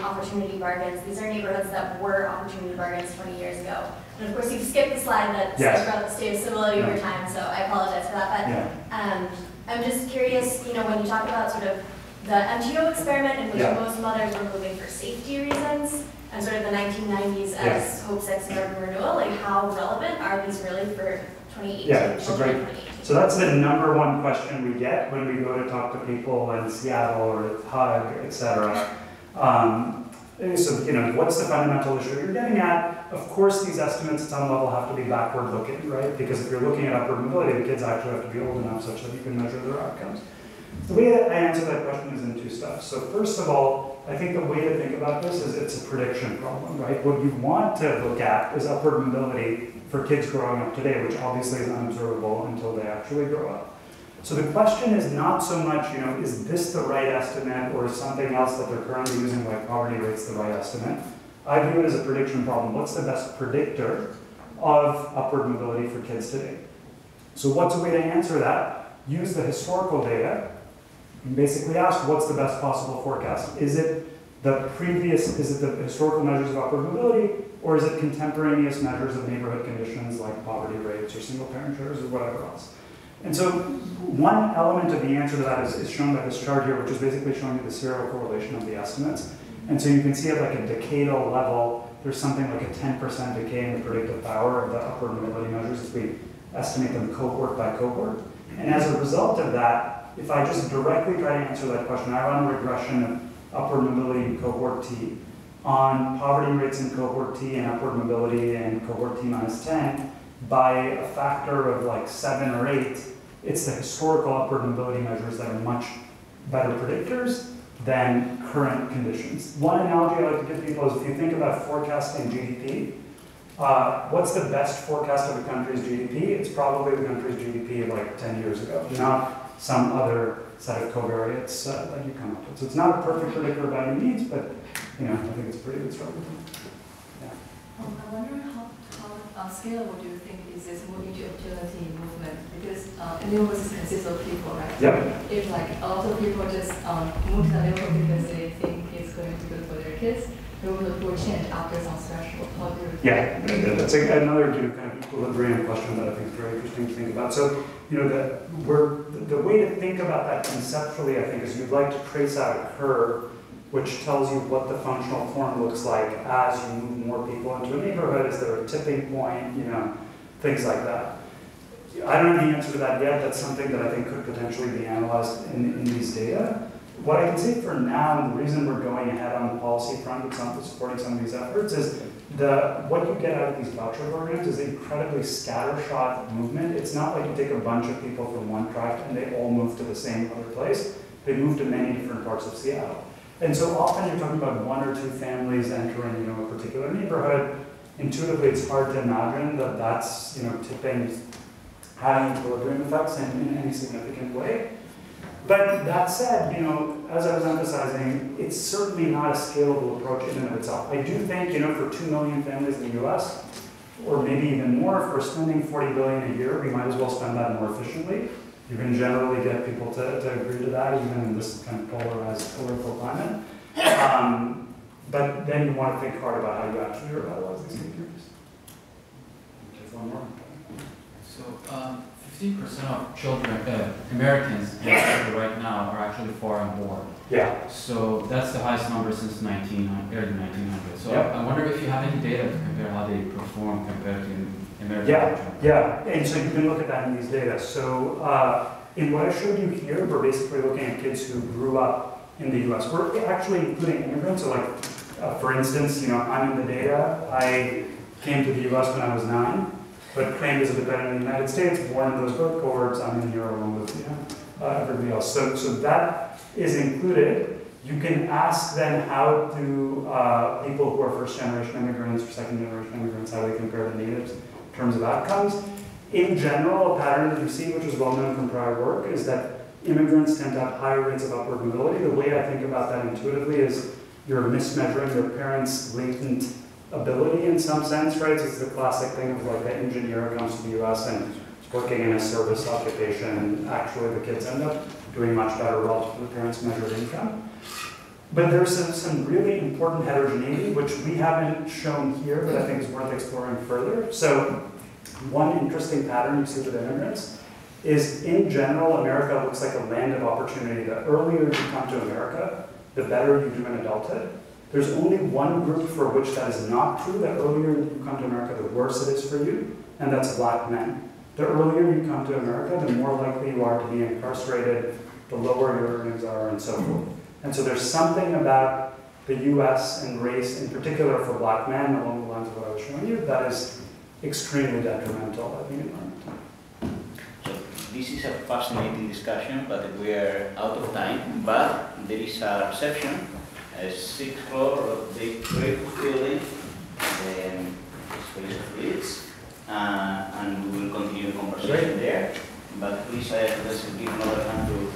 Speaker 6: opportunity bargains, these are neighborhoods that were opportunity bargains 20 years ago. And of course, you've skipped the slide that spoke about the state of civility over time, so I apologize for that. But I'm just curious, you know, when you talk about sort of the MTO experiment in which most mothers were moving for safety reasons, and sort of the 1990s as Hope, Sex, and Urban Renewal, like how relevant are these really for 2018?
Speaker 2: Yeah, it's a great. So that's the number one question we get when we go to talk to people in Seattle or HUG, et cetera. So, you know, what's the fundamental issue you're getting at? Of course, these estimates at some level have to be backward looking, right? Because if you're looking at upward mobility, the kids actually have to be old enough such that you can measure their outcomes. The way that I answer that question is in two steps. So first of all, I think the way to think about this is it's a prediction problem, right? What you want to look at is upward mobility for kids growing up today, which obviously is unobservable until they actually grow up. So the question is not so much, you know, is this the right estimate or is something else that they're currently using like poverty rates the right estimate? I view it as a prediction problem. What's the best predictor of upward mobility for kids today? So what's a way to answer that? Use the historical data and basically ask what's the best possible forecast. Is it the historical measures of upward mobility, or is it contemporaneous measures of neighborhood conditions like poverty rates or single parent shares or whatever else? And so one element of the answer to that is shown by this chart here, which is basically showing you the serial correlation of the estimates. And so you can see at like a decadal level, there's something like a 10% decay in the predictive power of the upward mobility measures as we estimate them cohort by cohort. And as a result of that, if I just directly try to answer that question, I run a regression of upward mobility in cohort T on poverty rates in cohort T and upward mobility in cohort T minus 10 by a factor of like 7 or 8. It's the historical upward mobility measures that are much better predictors than current conditions. One analogy I like to give people is if you think about forecasting GDP, what's the best forecast of a country's GDP? It's probably the country's GDP of like 10 years ago, not some other set of covariates that you come up with. So it's not a perfect predictor by any means, but you know, I think it's a pretty good start. Yeah.
Speaker 7: I wonder how scalable do you think is this multi-opportunity movement? Because a neighborhood consists of people, right?
Speaker 2: Yep.
Speaker 7: If like a lot of people just move to the neighborhood because they think it's going to be good for their kids, neighborhood will change after some threshold. How do you
Speaker 2: that's another kind of equilibrium question that I think is very interesting to think about. So, you know, the way to think about that conceptually, I think, is you'd like to trace out a curve which tells you what the functional form looks like as you move more people into a neighborhood. Is there a tipping point? You know, things like that. I don't have the answer to that yet. That's something that I think could potentially be analyzed in these data. What I can say for now, and the reason we're going ahead on the policy front with supporting some of these efforts, is what you get out of these voucher programs is incredibly scattershot movement. It's not like you take a bunch of people from one tract and they all move to the same other place. They move to many different parts of Seattle. And so often you're talking about 1 or 2 families entering, you know, a particular neighborhood. Intuitively, it's hard to imagine that that's, you know, having equilibrium effects in any significant way. But that said, you know, as I was emphasizing, it's certainly not a scalable approach in and of itself. I do think, you know, for 2 million families in the US, or maybe even more, if we're spending $40 billion a year, we might as well spend that more efficiently. You can generally get people to agree to that, even in this kind of polarized political climate. But then you want to think hard about how you actually revitalize these figures. Just one more.
Speaker 8: So 50% of children, Americans right now are actually foreign born.
Speaker 2: Yeah.
Speaker 8: So that's the highest number since early 1900s. So
Speaker 2: Yep.
Speaker 8: I wonder if you have any data to compare how they perform compared to American children.
Speaker 2: Yeah, and so you can look at that in these data. So in what I showed you here, we're basically looking at kids who grew up in the US. We're actually including immigrants. So like, for instance, I'm in the data. I came to the US when I was 9, but claimed as a dependent in the United States, born in those birth cohorts. I'm in here along with everybody else. So that is included. You can ask then how do people who are first generation immigrants or second generation immigrants, how they compare to natives in terms of outcomes. In general, a pattern that you see, which is well known from prior work, is that immigrants tend to have higher rates of upward mobility. The way I think about that intuitively is you're mismeasuring your parents' latent ability in some sense, right? So it's the classic thing of like the engineer comes to the US and is working in a service occupation, and actually the kids end up doing much better relative to the parents' measured income. But there's some really important heterogeneity, which we haven't shown here, but I think is worth exploring further. So one interesting pattern you see with immigrants is, in general, America looks like a land of opportunity. The earlier you come to America, the better you do in adulthood. There's only one group for which that is not true. The earlier you come to America, the worse it is for you, and that's black men. The earlier you come to America, the more likely you are to be incarcerated, the lower your earnings are, and so forth. And so there's something about the US and race, in particular for black men, along the lines of what I was showing you, that is extremely detrimental at the environment.
Speaker 4: So this is a fascinating discussion, but we are out of time. But there is a reception, a 6th floor of the great building, Space of Leeds, and we will continue the conversation there. But please, let's give another hand to